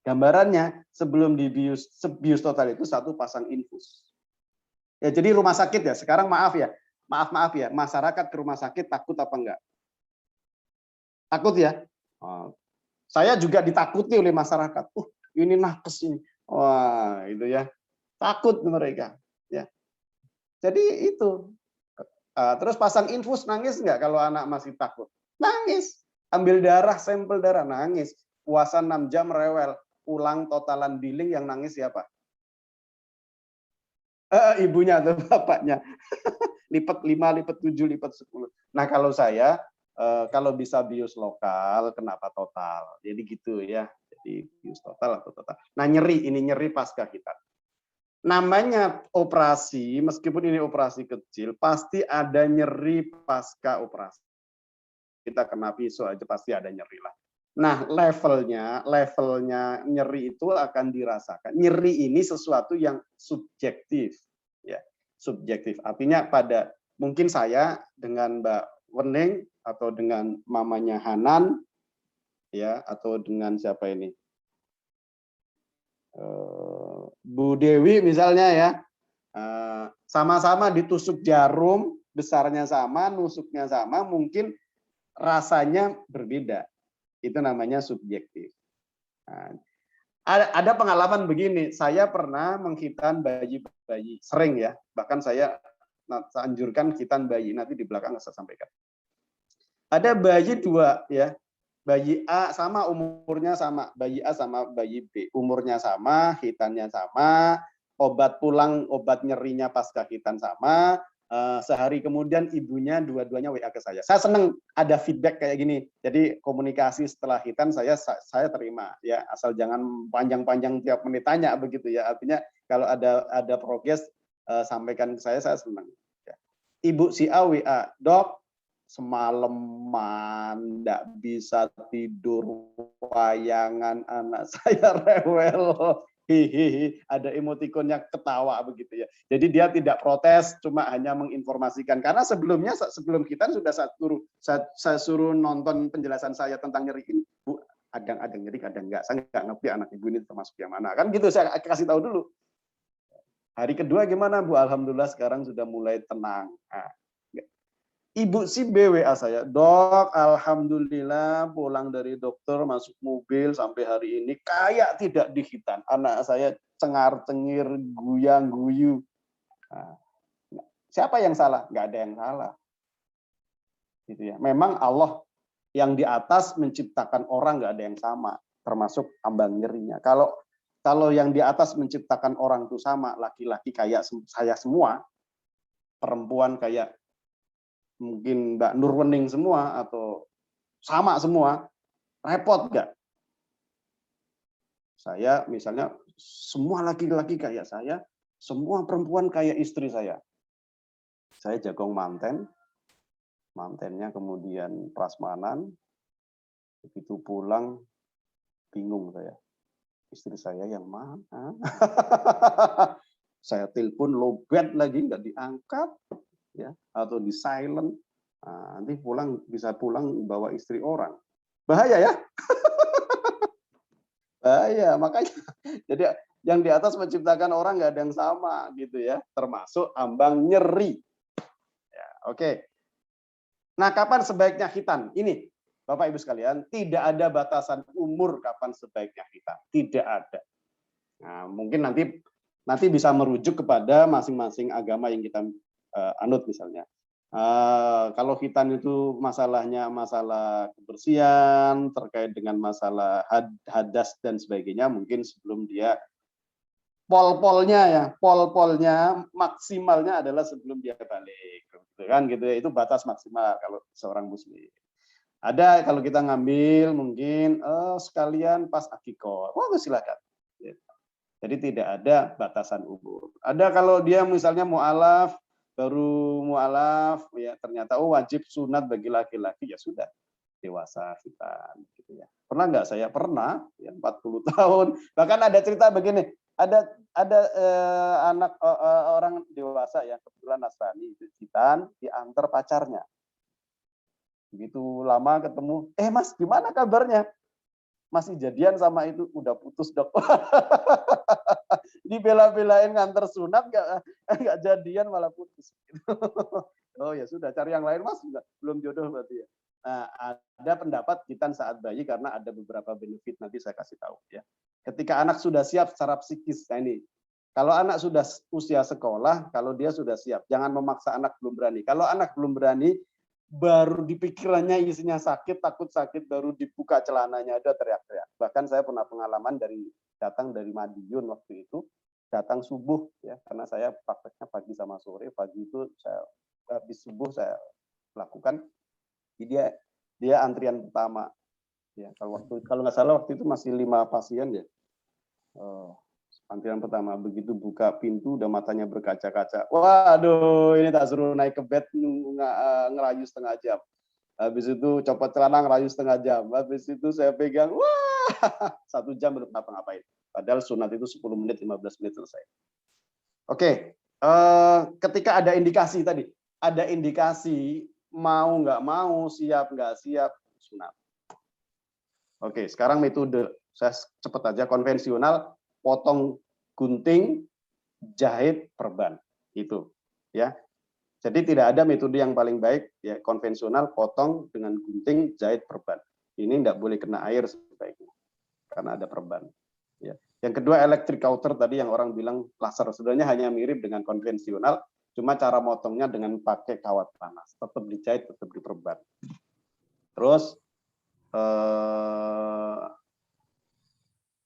Gambarannya sebelum dibius total itu 1 pasang infus. Ya, jadi rumah sakit ya. Sekarang maaf ya, masyarakat ke rumah sakit takut apa enggak? Takut ya. Saya juga ditakuti oleh masyarakat. Ini nakes ini. Wah, itu ya. Takut mereka, ya. Jadi itu. Terus pasang infus, nangis nggak kalau anak masih takut? Nangis. Ambil darah, sampel darah, nangis. Puasa 6 jam rewel. Pulang totalan billing yang nangis siapa? Ibunya atau bapaknya. Lipat 5, lipat 7, lipat 10. Nah, kalau saya kalau bisa bius lokal, kenapa total? Jadi gitu ya. Jadi bius total atau total. Nah, ini nyeri pasca kita. Namanya operasi, meskipun ini operasi kecil, pasti ada nyeri pasca operasi. Kita kena pisau aja pasti ada nyeri lah. Nah, levelnya nyeri itu akan dirasakan. Nyeri ini sesuatu yang subjektif, ya, subjektif. Artinya mungkin saya dengan Mbak Wening atau dengan mamanya Hanan, ya, atau dengan siapa ini, Bu Dewi misalnya ya, sama-sama ditusuk jarum, besarnya sama, nusuknya sama, mungkin rasanya berbeda. Itu namanya subjektif. Nah, ada pengalaman begini, saya pernah menghitan bayi-bayi, sering ya, bahkan saya anjurkan khitan bayi, nanti di belakang saya sampaikan. Ada bayi 2 ya, bayi A sama umurnya sama, bayi A sama bayi B, umurnya sama, hitannya sama, obat pulang, obat nyerinya pasca hitan sama, sehari kemudian ibunya dua-duanya WA ke saya. Saya senang ada feedback kayak gini. Jadi komunikasi setelah hitan saya terima ya, asal jangan panjang-panjang tiap menit tanya begitu ya. Artinya kalau ada progres sampaikan ke saya senang. Ya. Ibu si A WA, "Dok, semalaman nggak bisa tidur, wayangan anak saya rewel." Hihihi, ada emotikonnya ketawa begitu ya. Jadi dia tidak protes, cuma hanya menginformasikan. Karena sebelumnya sebelum kita sudah saya suruh nonton penjelasan saya tentang nyeri ini, Bu, ada nyeri, kadang enggak. Saya nggak ngerti anak ibu ini termasuk yang mana. Kan gitu saya kasih tahu dulu. Hari kedua gimana, Bu? Alhamdulillah sekarang sudah mulai tenang. Nah, Ibu si BWA saya, "Dok, alhamdulillah pulang dari dokter masuk mobil sampai hari ini kayak tidak dihitan. Anak saya cengar-cengir, guyang-guyu." Nah, siapa yang salah? Nggak ada yang salah. Gitu ya. Memang Allah yang di atas menciptakan orang nggak ada yang sama, termasuk ambang nyerinya. Kalau yang di atas menciptakan orang itu sama, laki-laki kayak saya semua, perempuan kayak mungkin Mbak Nurwening semua atau sama semua, repot nggak? Saya misalnya semua laki-laki kayak saya, semua perempuan kayak istri saya. Saya jagong mantennya kemudian prasmanan, begitu pulang bingung saya. Istri saya yang mana? Saya telepon lowbat lagi nggak diangkat, ya, atau di silent. Nah, nanti bisa pulang bawa istri orang. Bahaya ya? Bahaya, makanya jadi yang di atas menciptakan orang nggak ada yang sama gitu ya, termasuk ambang nyeri. Ya, oke. Nah, kapan sebaiknya khitan? Ini Bapak Ibu sekalian, tidak ada batasan umur kapan sebaiknya khitan, tidak ada. Nah, mungkin nanti bisa merujuk kepada masing-masing agama yang kita anut misalnya. Kalau khitan itu masalahnya masalah kebersihan, terkait dengan masalah hadas dan sebagainya, mungkin sebelum dia pol-polnya maksimalnya adalah sebelum dia balik, gitu kan, gitu ya. Itu batas maksimal kalau seorang muslim. Ada kalau kita ngambil mungkin sekalian pas akikah, silakan. Jadi tidak ada batasan umur. Ada kalau dia misalnya mu'alaf, baru mu'alaf, ya ternyata wajib sunat bagi laki-laki, ya sudah dewasa kita. Gitu ya. Pernah nggak saya? Pernah, ya 40 tahun. Bahkan ada cerita begini, ada anak orang dewasa yang kebetulan Nasrani, khitan diantar pacarnya. Begitu lama ketemu, Mas gimana kabarnya? Masih jadian sama itu, udah putus Dok. Dibela-belain nganter sunat nggak jadian malah putus. Oh ya sudah, cari yang lain Mas, belum jodoh berarti ya. Nah, ada pendapat khitan saat bayi karena ada beberapa benefit, nanti saya kasih tahu ya. Ketika anak sudah siap secara psikis, nah ini, kalau anak sudah usia sekolah, kalau dia sudah siap, jangan memaksa anak belum berani. Kalau anak belum berani, baru di pikirannya isinya sakit, takut sakit, baru dibuka celananya ada teriak-teriak. Bahkan saya pernah pengalaman datang dari Madiun waktu itu, datang subuh ya, karena saya prakteknya pagi sama sore. Pagi itu saya habis subuh saya lakukan. Dia antrian pertama. Ya, kalau nggak salah waktu itu masih 5 pasien ya. Antrian pertama, begitu buka pintu udah matanya berkaca-kaca. Waduh, ini tak suruh naik ke bed ngerayu setengah jam. Habis itu copot celana ngerayu setengah jam. Habis itu saya pegang, wah, 1 jam belum ngapa-ngapain. Padahal sunat itu 10 menit, 15 menit selesai. Oke, ketika ada indikasi tadi, ada indikasi mau nggak mau, siap nggak siap, sunat. Oke, sekarang metode. Saya cepat aja, konvensional, potong gunting, jahit, perban. Itu ya. Jadi tidak ada metode yang paling baik ya, konvensional, potong dengan gunting, jahit, perban. Ini tidak boleh kena air sebaiknya karena ada perban. Ya. Yang kedua electric cauter tadi yang orang bilang laser, sebenarnya hanya mirip dengan konvensional, cuma cara motongnya dengan pakai kawat panas. Tetap dijahit, tetap diperban. Terus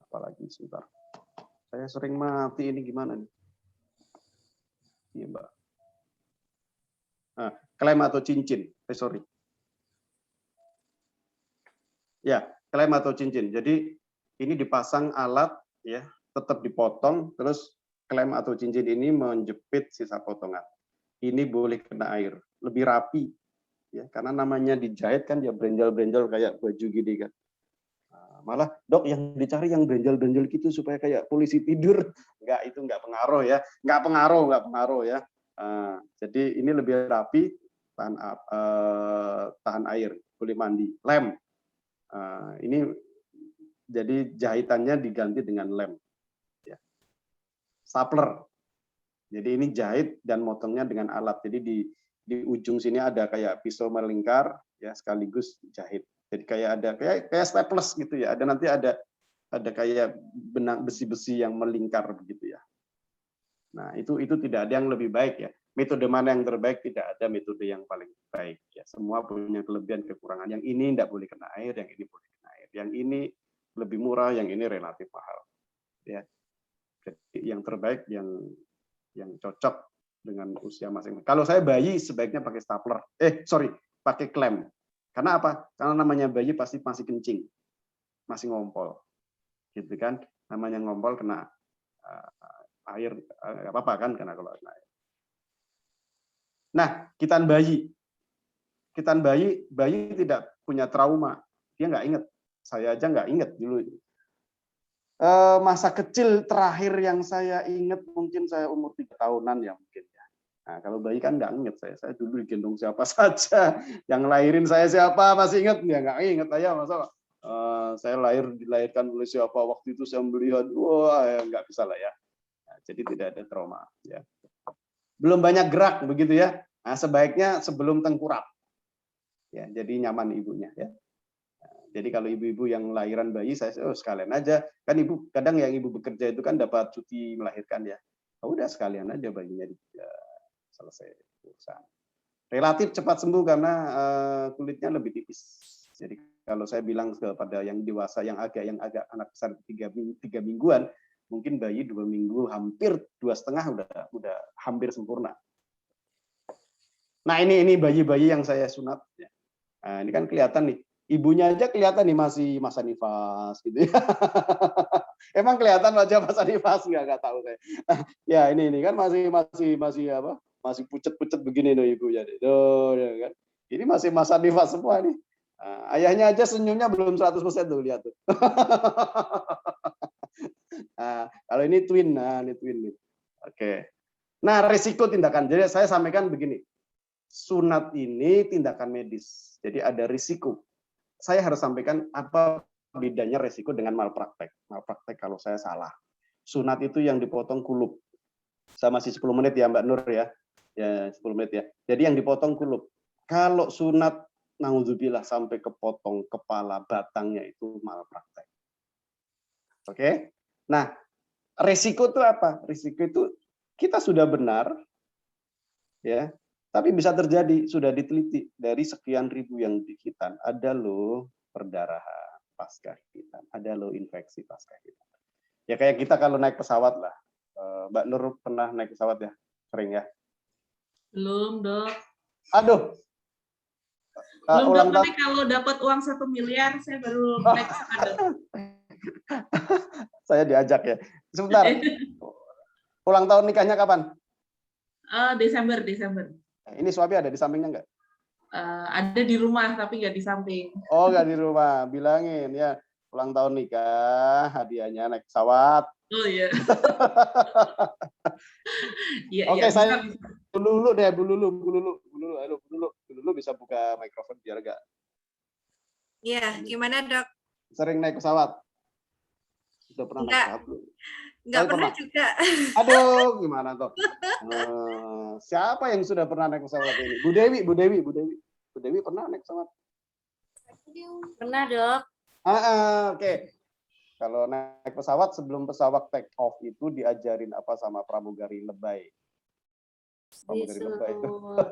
apalagi sebentar. Saya sering mati ini gimana nih? Iya, Mbak. Nah, klaim atau cincin. Sorry. Ya, klaim atau cincin. Jadi ini dipasang alat, ya, tetap dipotong, terus klaim atau cincin ini menjepit sisa potongan. Ini boleh kena air, lebih rapi, ya, karena namanya dijahit kan ya brenjol-brenjol kayak baju gini kan. Nah, malah dok yang dicari yang brenjol-brenjol gitu supaya kayak polisi tidur, enggak, itu enggak pengaruh ya, enggak pengaruh ya. Jadi ini lebih rapi, tahan air, boleh mandi. Lem. Ini jadi jahitannya diganti dengan lem. Ya. Stapler. Jadi ini jahit dan motongnya dengan alat. Jadi di ujung sini ada kayak pisau melingkar, ya sekaligus jahit. Jadi kayak staples gitu ya. Nanti ada kayak benang besi-besi yang melingkar begitu ya. Nah itu tidak ada yang lebih baik ya. Metode mana yang terbaik? Tidak ada metode yang paling baik ya. Semua punya kelebihan kekurangan. Yang ini tidak boleh kena air, yang ini boleh kena air. Yang ini lebih murah, yang ini relatif mahal. Ya. Jadi yang terbaik yang cocok dengan usia masing-masing. Kalau saya bayi sebaiknya pakai stapler. Pakai klem. Karena apa? Karena namanya bayi pasti masih kencing, masih ngompol, gitu kan? Namanya ngompol kena air, nggak apa-apa kan? Karena kalau kena air. Nah, kitan bayi tidak punya trauma, dia nggak inget. Saya aja nggak inget dulu. Masa kecil terakhir yang saya ingat mungkin saya umur 3 tahunan ya mungkin ya. Nah, kalau bayi kan nggak inget saya dulu digendong siapa saja, yang lahirin saya siapa masih inget ya nggak inget aja masa saya dilahirkan oleh siapa waktu itu saya melihat wah ya, nggak bisa lah ya. Nah, jadi tidak ada trauma ya. Belum banyak gerak begitu ya. Nah, sebaiknya sebelum tengkurap ya jadi nyaman ibunya ya. Jadi kalau ibu-ibu yang lahiran bayi, saya sekalian aja. Kan ibu kadang yang ibu bekerja itu kan dapat cuti melahirkan ya. Udah sekalian aja bayinya selesai urusan. Relatif cepat sembuh karena kulitnya lebih tipis. Jadi kalau saya bilang kepada yang dewasa yang agak anak besar 3 mingguan, mungkin bayi 2 minggu hampir 2,5 udah hampir sempurna. Nah ini bayi-bayi yang saya sunat. Nah, ini kan kelihatan nih. Ibunya aja kelihatan nih masih masa nifas gitu ya. Emang kelihatan wajah masa nifas nggak tahu saya. Ya ini kan masih apa? Masih pucet-pucet begini loh ibunya. Ya kan. Ini masih masa nifas semua nih. Nah, ayahnya aja senyumnya belum 100% tuh lihat tuh. Nah, kalau ini twin, ini twin nih. Oke. Nah, risiko tindakan. Jadi saya sampaikan begini. Sunat ini tindakan medis. Jadi ada risiko. Saya harus sampaikan apa bedanya resiko dengan malpraktek. Malpraktek kalau saya salah. Sunat itu yang dipotong kulup. Saya masih 10 menit ya Mbak Nur ya. Ya 10 menit ya. Jadi yang dipotong kulup. Kalau sunat naudzubillah sampai kepotong kepala batangnya itu malpraktek. Oke? Nah, resiko itu apa? Resiko itu kita sudah benar ya. Tapi bisa terjadi, sudah diteliti dari sekian ribu yang dihitan, ada loh perdarahan pasca hitan, ada loh infeksi pasca hitan. Ya kayak kita kalau naik pesawat lah. Mbak Nur pernah naik pesawat ya? Sering ya? Belum, Dok. Aduh. Belum, Dok. Nanti kalau dapat uang 1 miliar, saya baru naik pesawat. Saya diajak ya. Sebentar. Ulang tahun nikahnya kapan? Desember. Ini suami ada di sampingnya nggak? Ada di rumah, tapi nggak di samping. Oh, nggak di rumah. Bilangin ya, ulang tahun nikah, hadiahnya naik pesawat. Oh iya. Oke, saya dulu deh, Bu Lulu bisa buka mikrofon biar nggak. Iya, gimana Dok? Sering naik pesawat? Sudah pernah naik pesawat? Enggak pernah juga. Aduh, gimana toh? Siapa yang sudah pernah naik pesawat ini? Bu Dewi pernah naik pesawat? Pernah, Dok. Oke. Kalau naik pesawat sebelum pesawat take off itu diajarin apa sama pramugari lebay? Pramugari lebay itu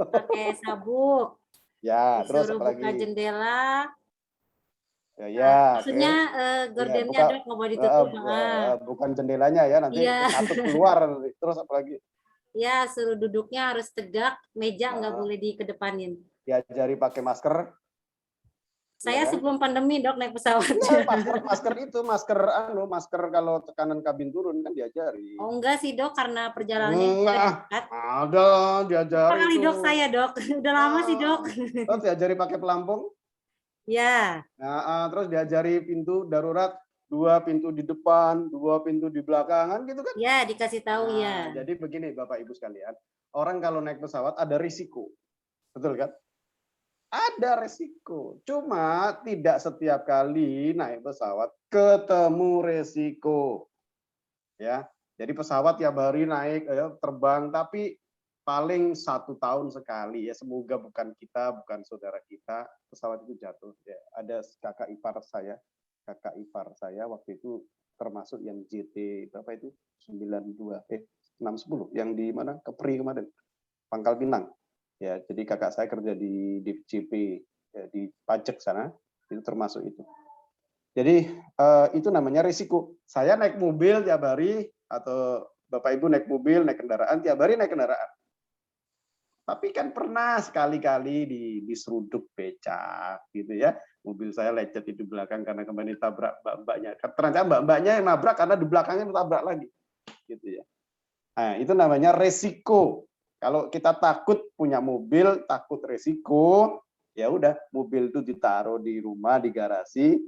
pakai sabuk. Ya, terus apa lagi? Buka jendela. Ya, ya, Maksudnya oke. Ya, gordennya buka Dok, nggak boleh ditutup. bukan jendelanya ya, nanti Iya. katut keluar. Terus apalagi Ya, suruh duduknya harus tegak, meja nggak eh, boleh dikedepanin. diajari pakai masker, ya Saya kan? sebelum pandemi Dok naik pesawat. Ya, masker kalau tekanan kabin turun kan diajari. Oh enggak sih Dok, karena perjalanannya juga Enggak, dekat. ada Berapa diajari kali itu. Dok saya Dok? Udah lama sih Dok. Terus diajari pakai pelampung. Ya, Nah, terus diajari pintu darurat, 2 pintu di depan, 2 pintu di belakangan gitu kan. ya dikasih tahu Nah, ya. jadi begini Bapak Ibu sekalian, orang kalau naik pesawat ada risiko. Betul kan? Ada risiko. Cuma tidak setiap kali naik pesawat ketemu risiko. Ya. Jadi pesawat tiap hari naik terbang, tapi paling 1 tahun sekali ya, semoga bukan kita, bukan saudara kita, pesawat itu jatuh ya. Ada kakak ipar saya waktu itu termasuk yang JT berapa itu 610 yang di mana Kepri kemarin, Pangkal Pinang ya. Jadi kakak saya kerja di DJP ya, di pajak sana, itu termasuk itu. Jadi itu namanya risiko. Saya naik mobil tiap hari, atau Bapak Ibu naik mobil, naik kendaraan, tiap hari naik kendaraan. Tapi kan pernah sekali-kali diseruduk becak gitu ya. Mobil saya lecet di belakang karena kembali tabrak mbak-mbaknya. Ternyata mbak-mbaknya yang nabrak karena di belakangnya tabrak lagi. Gitu ya. Nah, itu namanya resiko. Kalau kita takut punya mobil, takut resiko, ya udah mobil itu ditaruh di rumah, di garasi,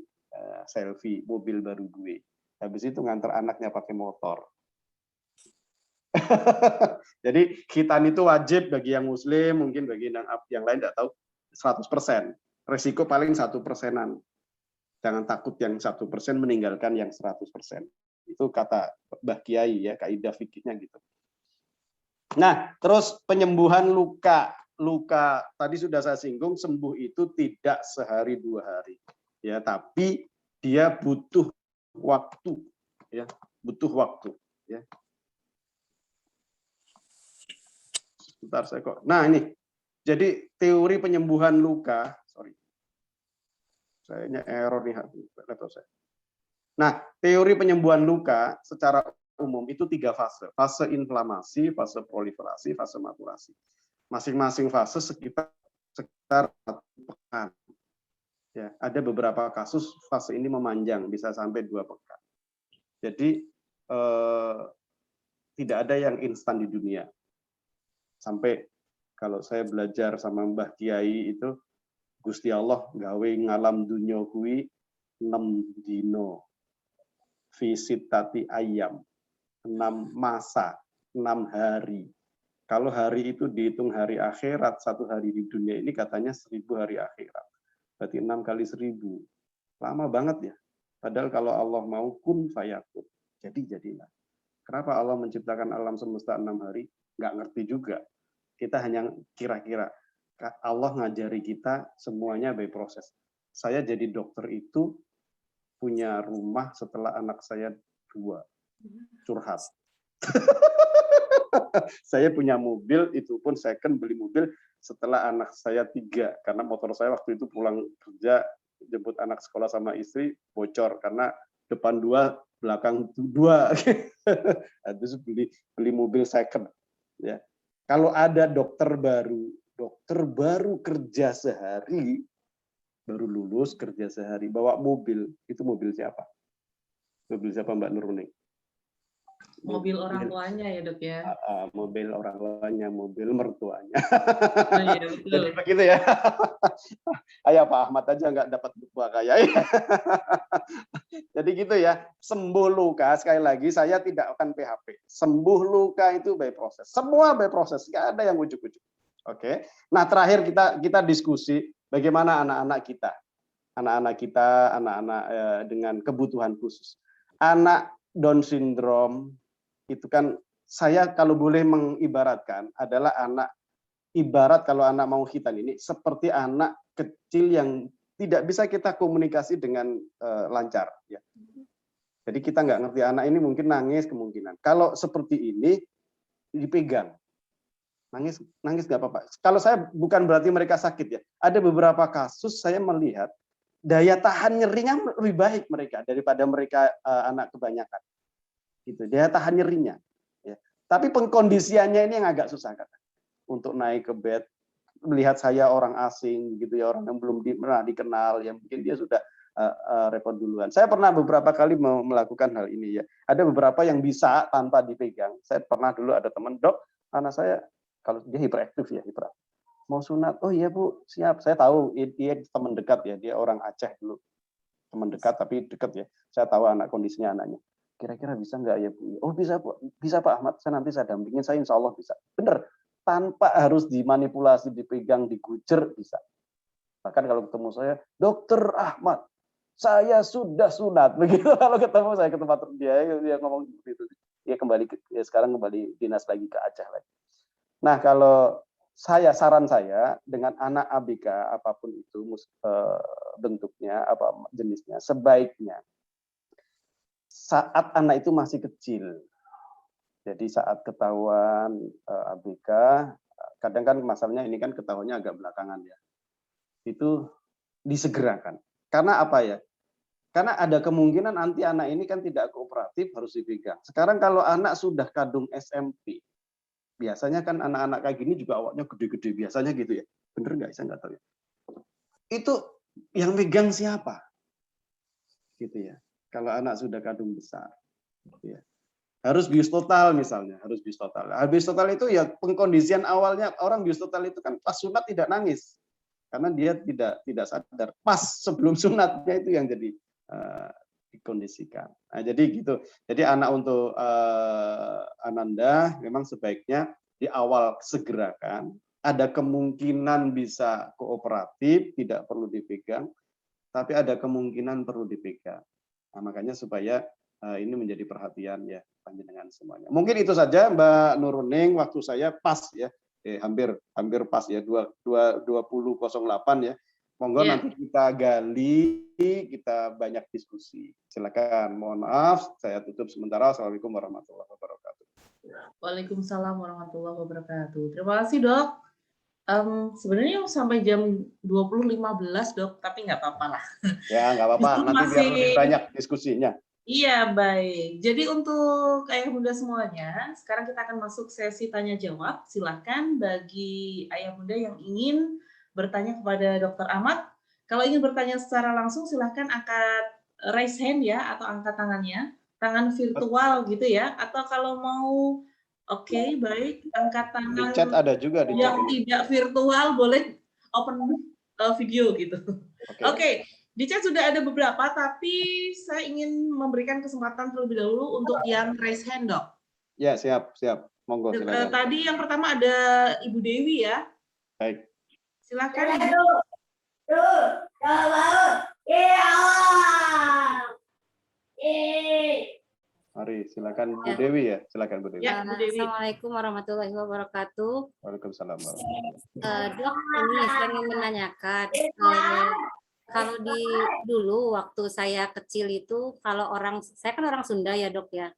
selfie mobil baru gue. Habis itu nganter anaknya pakai motor. Jadi khitan itu wajib bagi yang muslim, mungkin bagi yang lain tidak tahu 100%. Resiko paling 1%-an. Jangan takut yang 1% meninggalkan yang 100%. Itu kata Mbah Kiai ya, kaidah fikihnya gitu. Nah, terus penyembuhan luka. Luka tadi sudah saya singgung, sembuh itu tidak sehari 2 hari. Ya, tapi dia butuh waktu ya, butuh waktu ya. Sebentar saya kok. Nah, ini. Jadi teori penyembuhan luka, sorry. Sayanya error nih laptop saya. Nah, teori penyembuhan luka secara umum itu 3 fase. Fase inflamasi, fase proliferasi, fase maturasi. Masing-masing fase sekitar 1 pekan. Ya, ada beberapa kasus fase ini memanjang, bisa sampai 2 pekan. Jadi tidak ada yang instan di dunia. Sampai kalau saya belajar sama Mbah Kiai itu, Gusti Allah gawe ngalam dunya kuwi 6 dino. Visit tati ayam. 6 masa, 6 hari. Kalau hari itu dihitung hari akhirat, 1 hari di dunia ini katanya 1000 hari akhirat. Berarti 6 kali 1000. Lama banget ya. Padahal kalau Allah mau kun fayakun. Jadi jadilah. Kenapa Allah menciptakan alam semesta 6 hari? Nggak ngerti juga. Kita hanya kira-kira. Allah ngajari kita semuanya by proses. Saya jadi dokter itu punya rumah setelah anak saya 2. Curhat. Saya punya mobil, itu pun second beli mobil setelah anak saya 3. Karena motor saya waktu itu pulang kerja, jemput anak sekolah sama istri, bocor. Karena depan 2, belakang 2. Terus beli mobil second. Ya. Kalau ada dokter baru kerja sehari, baru lulus kerja sehari, bawa mobil, itu mobil siapa? Mobil siapa Mbak Nuruni? Mobil orang tuanya ya dok ya. Mobil orang tuanya, mobil mertuanya. Oh, iya, betul. Jadi begitu ya. Ayah Pak Ahmad aja nggak dapat buku kayak. Jadi gitu ya. Sembuh luka, sekali lagi saya tidak akan PHP. Sembuh luka itu by proses. Semua by proses, nggak ada yang ujuk-ujuk. Oke. Nah terakhir kita diskusi bagaimana anak-anak kita, anak-anak dengan kebutuhan khusus. Anak Down syndrome itu kan, saya kalau boleh mengibaratkan adalah anak, ibarat kalau anak mau khitan ini seperti anak kecil yang tidak bisa kita komunikasi dengan lancar ya. Jadi kita nggak ngerti anak ini, mungkin nangis kemungkinan. Kalau seperti ini dipegang, nangis nggak apa-apa. Kalau saya bukan berarti mereka sakit ya. Ada beberapa kasus saya melihat daya tahan nyerinya lebih baik mereka daripada mereka anak kebanyakan. Gitu, daya tahan nyerinya. Ya. Tapi pengkondisiannya ini yang agak susah kan. Untuk naik ke bed, melihat saya orang asing gitu ya, orang yang belum pernah dikenal, yang mungkin dia sudah repot duluan. Saya pernah beberapa kali melakukan hal ini ya. Ada beberapa yang bisa tanpa dipegang. Saya pernah dulu ada teman, dok, anak saya kalau dia hiperaktif ya, hiperaktif. Mau sunat, oh iya Bu, siap. Saya tahu dia teman dekat ya, dia orang Aceh dulu, teman dekat tapi dekat ya. Saya tahu kondisinya anaknya. Kira-kira bisa nggak ya Bu? Oh bisa Bu, bisa Pak Ahmad. Saya nanti saya dampingin, saya insya Allah bisa. Bener, tanpa harus dimanipulasi, dipegang, digujer bisa. Bahkan kalau ketemu saya, Dokter Ahmad, saya sudah sunat. Begitu kalau ketemu saya ke tempat dia ngomong begitu. Dia sekarang kembali dinas lagi ke Aceh lagi. Nah kalau saran saya dengan anak ABK apapun itu bentuknya apa jenisnya, sebaiknya saat anak itu masih kecil, jadi saat ketahuan ABK, kadang kan masalahnya ini kan ketahuannya agak belakangan ya, itu disegerakan. Karena apa ya? Karena ada kemungkinan nanti anak ini kan tidak kooperatif, harus dipegang. Sekarang kalau anak sudah kadung SMP, biasanya kan anak-anak kayak gini juga awalnya gede-gede, biasanya gitu ya. Bener nggak? Saya nggak tahu ya. Itu yang megang siapa? Gitu ya. Kalau anak sudah kadung besar. Gitu ya. Harus bius total misalnya, harus bius total. Bius total itu ya pengkondisian awalnya orang bius total itu kan pas sunat tidak nangis. Karena dia tidak sadar. Pas sebelum sunatnya itu yang jadi dikondisikan. Nah, jadi gitu. Jadi anak untuk Ananda memang sebaiknya di awal segerakan. Ada kemungkinan bisa kooperatif, tidak perlu dipegang, tapi ada kemungkinan perlu dipegang. Nah, makanya supaya ini menjadi perhatian ya panjenengan semuanya. Mungkin itu saja Mbak Nuruning, waktu saya pas ya, hampir pas ya 20.08 ya. Monggo nanti kita gali, kita banyak diskusi. Silakan. Mohon maaf, saya tutup sementara. Assalamualaikum warahmatullahi wabarakatuh. Waalaikumsalam warahmatullahi wabarakatuh. Terima kasih dok. Sebenarnya sampai jam 20.15 dok, tapi nggak apa-apa lah. Ya nggak apa-apa. Nanti biar lebih banyak diskusinya. Iya baik. Jadi untuk ayah bunda semuanya, sekarang kita akan masuk sesi tanya jawab. Silakan bagi ayah bunda yang ingin bertanya kepada Dr. Ahmad. Kalau ingin bertanya secara langsung, silakan angkat raise hand ya, atau angkat tangannya, tangan virtual gitu ya. Atau kalau mau, oke, baik, angkat tangan. Di chat ada juga di chat yang ini. tidak virtual boleh open video gitu. Oke. Di chat sudah ada beberapa, tapi saya ingin memberikan kesempatan terlebih dahulu untuk yang raise hand dok. Ya siap. Monggo silakan. Tadi yang pertama ada Ibu Dewi ya. Baik. Silakan. Mari silakan Bu Dewi ya. Silakan Bu Dewi. Ya, Bu Dewi. Assalamualaikum warahmatullahi wabarakatuh. Waalaikumsalam. Dok, ini saya ingin menanyakan. Kalau dulu waktu saya kecil itu, kalau saya kan orang Sunda ya dok ya.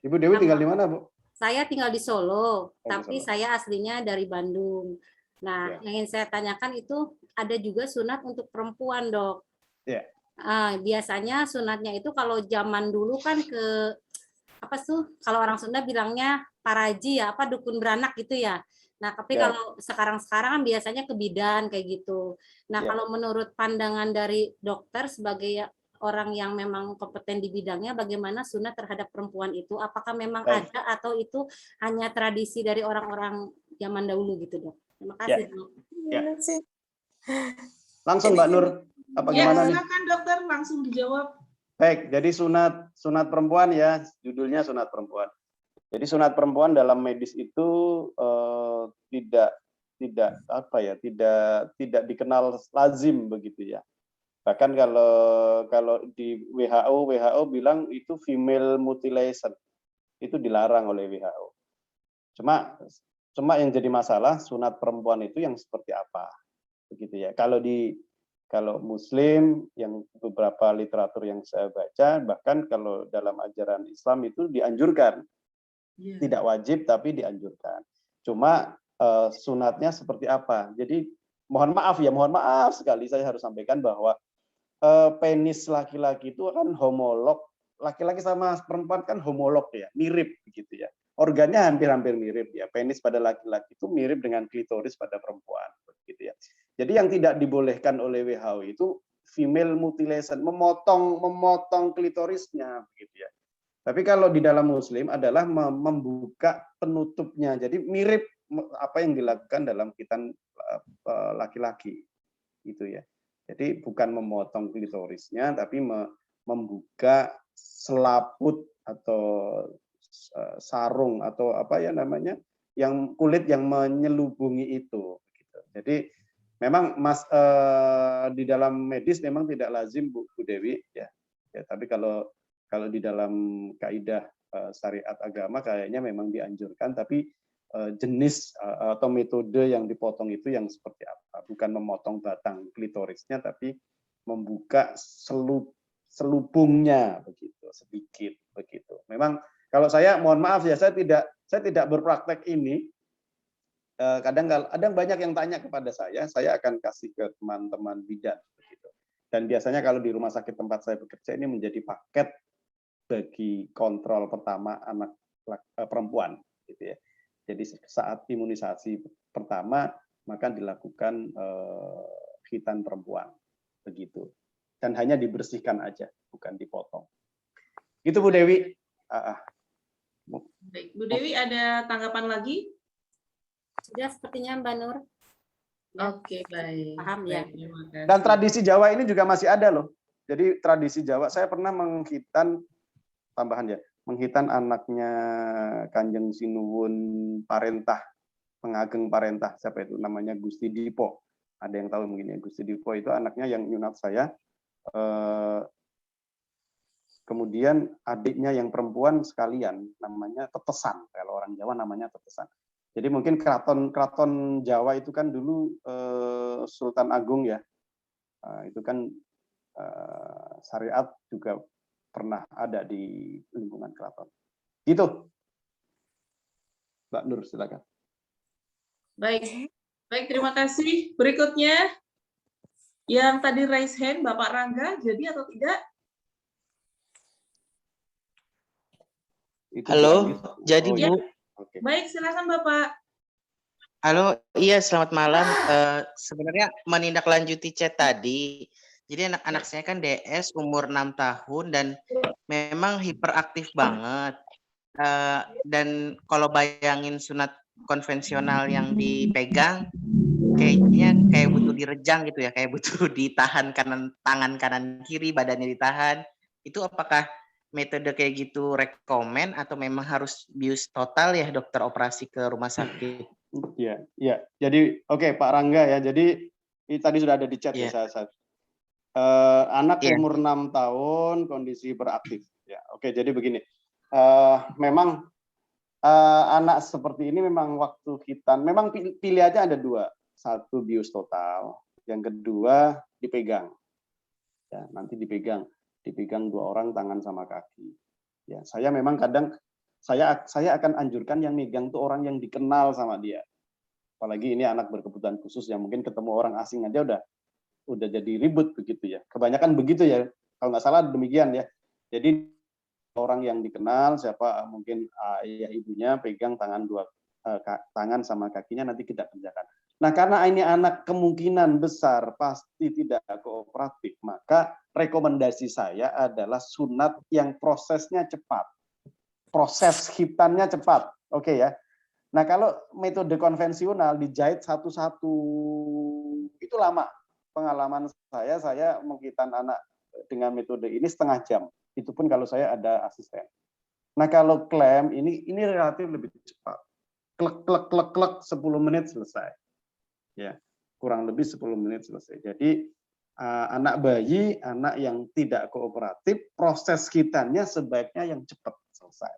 Ibu Dewi tinggal di mana Bu? Saya tinggal di Solo, di tapi Solo. saya aslinya dari Bandung. Nah, yang ingin saya tanyakan itu ada juga sunat untuk perempuan dok. Ya. Biasanya sunatnya itu kalau zaman dulu kan kalau orang Sunda bilangnya paraji ya, dukun beranak gitu ya. Nah, tapi kalau sekarang kan biasanya ke bidan kayak gitu. Nah, kalau menurut pandangan dari dokter sebagai orang yang memang kompeten di bidangnya, bagaimana sunat terhadap perempuan itu? Apakah memang ada atau itu hanya tradisi dari orang-orang zaman dahulu gitu, Dok? Terima kasih, Dok. Ya. Langsung Mbak Nur, apa gimana nih? Silakan dokter, langsung dijawab. Baik, jadi sunat perempuan ya, judulnya sunat perempuan. Jadi sunat perempuan dalam medis itu tidak dikenal lazim begitu ya. Bahkan kalau di WHO bilang itu female mutilation, itu dilarang oleh WHO. Cuma yang jadi masalah sunat perempuan itu yang seperti apa, begitu ya. Kalau Muslim yang beberapa literatur yang saya baca, bahkan kalau dalam ajaran Islam itu dianjurkan. Tidak wajib tapi dianjurkan. Cuma sunatnya seperti apa. Jadi mohon maaf sekali saya harus sampaikan bahwa penis laki-laki itu kan homolog, laki-laki sama perempuan kan homolog ya, mirip begitu ya. Organnya hampir-hampir mirip ya. Penis pada laki-laki itu mirip dengan klitoris pada perempuan begitu ya. Jadi yang tidak dibolehkan oleh WHO itu female mutilation, memotong klitorisnya begitu ya. Tapi kalau di dalam Muslim adalah membuka penutupnya. Jadi mirip apa yang dilakukan dalam khitan laki-laki gitu ya. Jadi bukan memotong klitorisnya, tapi membuka selaput atau sarung atau apa ya namanya, yang kulit yang menyelubungi itu. Gitu. Jadi memang di dalam medis memang tidak lazim Bu Dewi ya. Tapi kalau di dalam kaidah syariat agama kayaknya memang dianjurkan, tapi jenis atau metode yang dipotong itu yang seperti apa? Bukan memotong batang klitorisnya, tapi membuka selubungnya begitu, sedikit begitu. Memang kalau saya mohon maaf ya, saya tidak berpraktek ini. Kadang banyak yang tanya kepada saya akan kasih ke teman-teman bidan begitu. Dan biasanya kalau di rumah sakit tempat saya bekerja ini menjadi paket bagi kontrol pertama anak perempuan gitu ya. Jadi saat imunisasi pertama maka dilakukan khitan perempuan begitu. Dan hanya dibersihkan aja, bukan dipotong. Gitu Bu Dewi. Baik, Bu Dewi ada tanggapan lagi? Sudah sepertinya Mbak Nur. Ya. Oke, baik. Paham ya. Dan tradisi Jawa ini juga masih ada loh. Jadi tradisi Jawa, saya pernah menghitan, tambahan ya, menghitan anaknya Kanjeng Sinuwun Parentah, pengageng Parentah, siapa itu namanya, Gusti Dipo. Ada yang tahu mungkin ya, Gusti Dipo itu anaknya yang nyunat saya. Kemudian adiknya yang perempuan sekalian, namanya Tetesan. Kalau orang Jawa namanya Tetesan. Jadi mungkin keraton Jawa itu kan dulu Sultan Agung ya. Itu kan syariat juga pernah ada di lingkungan keraton. Gitu. Mbak Nur, silakan. Baik, terima kasih. Berikutnya, yang tadi raise hand, Bapak Rangga, jadi atau tidak? Halo, jadi ya. Bu. Oke. Baik, silakan Bapak. Halo, iya selamat malam. Sebenarnya menindaklanjuti chat tadi. Jadi anak-anak saya kan DS umur 6 tahun dan memang hiperaktif banget. Dan kalau bayangin sunat konvensional yang dipegang, kayaknya kayak butuh direjang gitu ya, kayak butuh ditahan tangan kanan kiri, badannya ditahan. Itu apakah metode kayak gitu rekomen atau memang harus bius total ya dokter operasi ke rumah sakit? Ya. Jadi oke, Pak Rangga ya. Jadi ini tadi sudah ada di chat ya saya. Anak umur 6 tahun kondisi beraktif. Ya, oke. Jadi begini. Memang anak seperti ini memang waktu khitan memang pilihannya ada dua. Satu bius total, yang kedua dipegang. Ya, nanti dipegang 2 orang tangan sama kaki. Ya, saya memang kadang saya akan anjurkan yang megang tuh orang yang dikenal sama dia. Apalagi ini anak berkebutuhan khusus yang mungkin ketemu orang asing aja udah jadi ribut begitu ya. Kebanyakan begitu ya. Kalau nggak salah demikian ya. Jadi orang yang dikenal siapa mungkin ayah ibunya pegang tangan sama kakinya, nanti kita kerjakan. Nah, karena ini anak kemungkinan besar pasti tidak kooperatif, maka rekomendasi saya adalah sunat yang prosesnya cepat. Proses khitannya cepat. Oke ya. Nah, kalau metode konvensional dijahit satu-satu itu lama. Pengalaman saya menghitan anak dengan metode ini setengah jam. Itu pun kalau saya ada asisten. Nah, kalau klem ini relatif lebih cepat. Klek 10 menit selesai. Ya, kurang lebih 10 menit selesai. Jadi anak bayi, anak yang tidak kooperatif, proses khitannya sebaiknya yang cepat selesai.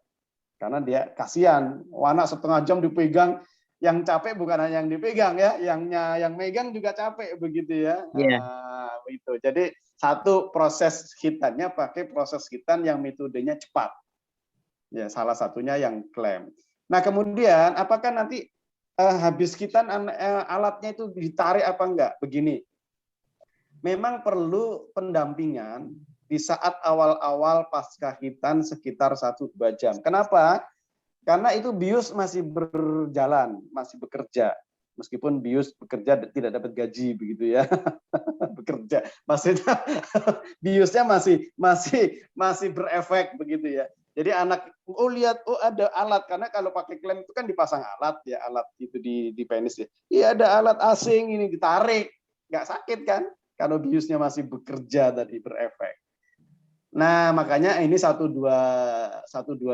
Karena dia kasihan, anak setengah jam dipegang, yang capek bukan hanya yang dipegang ya, yang megang juga capek begitu ya. Begitu. Jadi satu proses khitannya pakai proses khitan yang metodenya cepat. Ya, salah satunya yang klem. Nah, kemudian apakah nanti habis khitan alatnya itu ditarik apa enggak? Begini. memang perlu pendampingan di saat awal-awal pasca hitan sekitar 1-2 jam. Kenapa? Karena itu bius masih berjalan, masih bekerja. Meskipun bius bekerja tidak dapat gaji begitu ya. Bekerja. Maksudnya biusnya masih berefek begitu ya. Jadi anak lihat ada alat, karena kalau pakai klem itu kan dipasang alat ya, alat itu di penis ya. Iya, ada alat asing ini ditarik. Nggak sakit kan? Kalau biusnya masih bekerja tadi berefek. Nah, makanya ini 1-2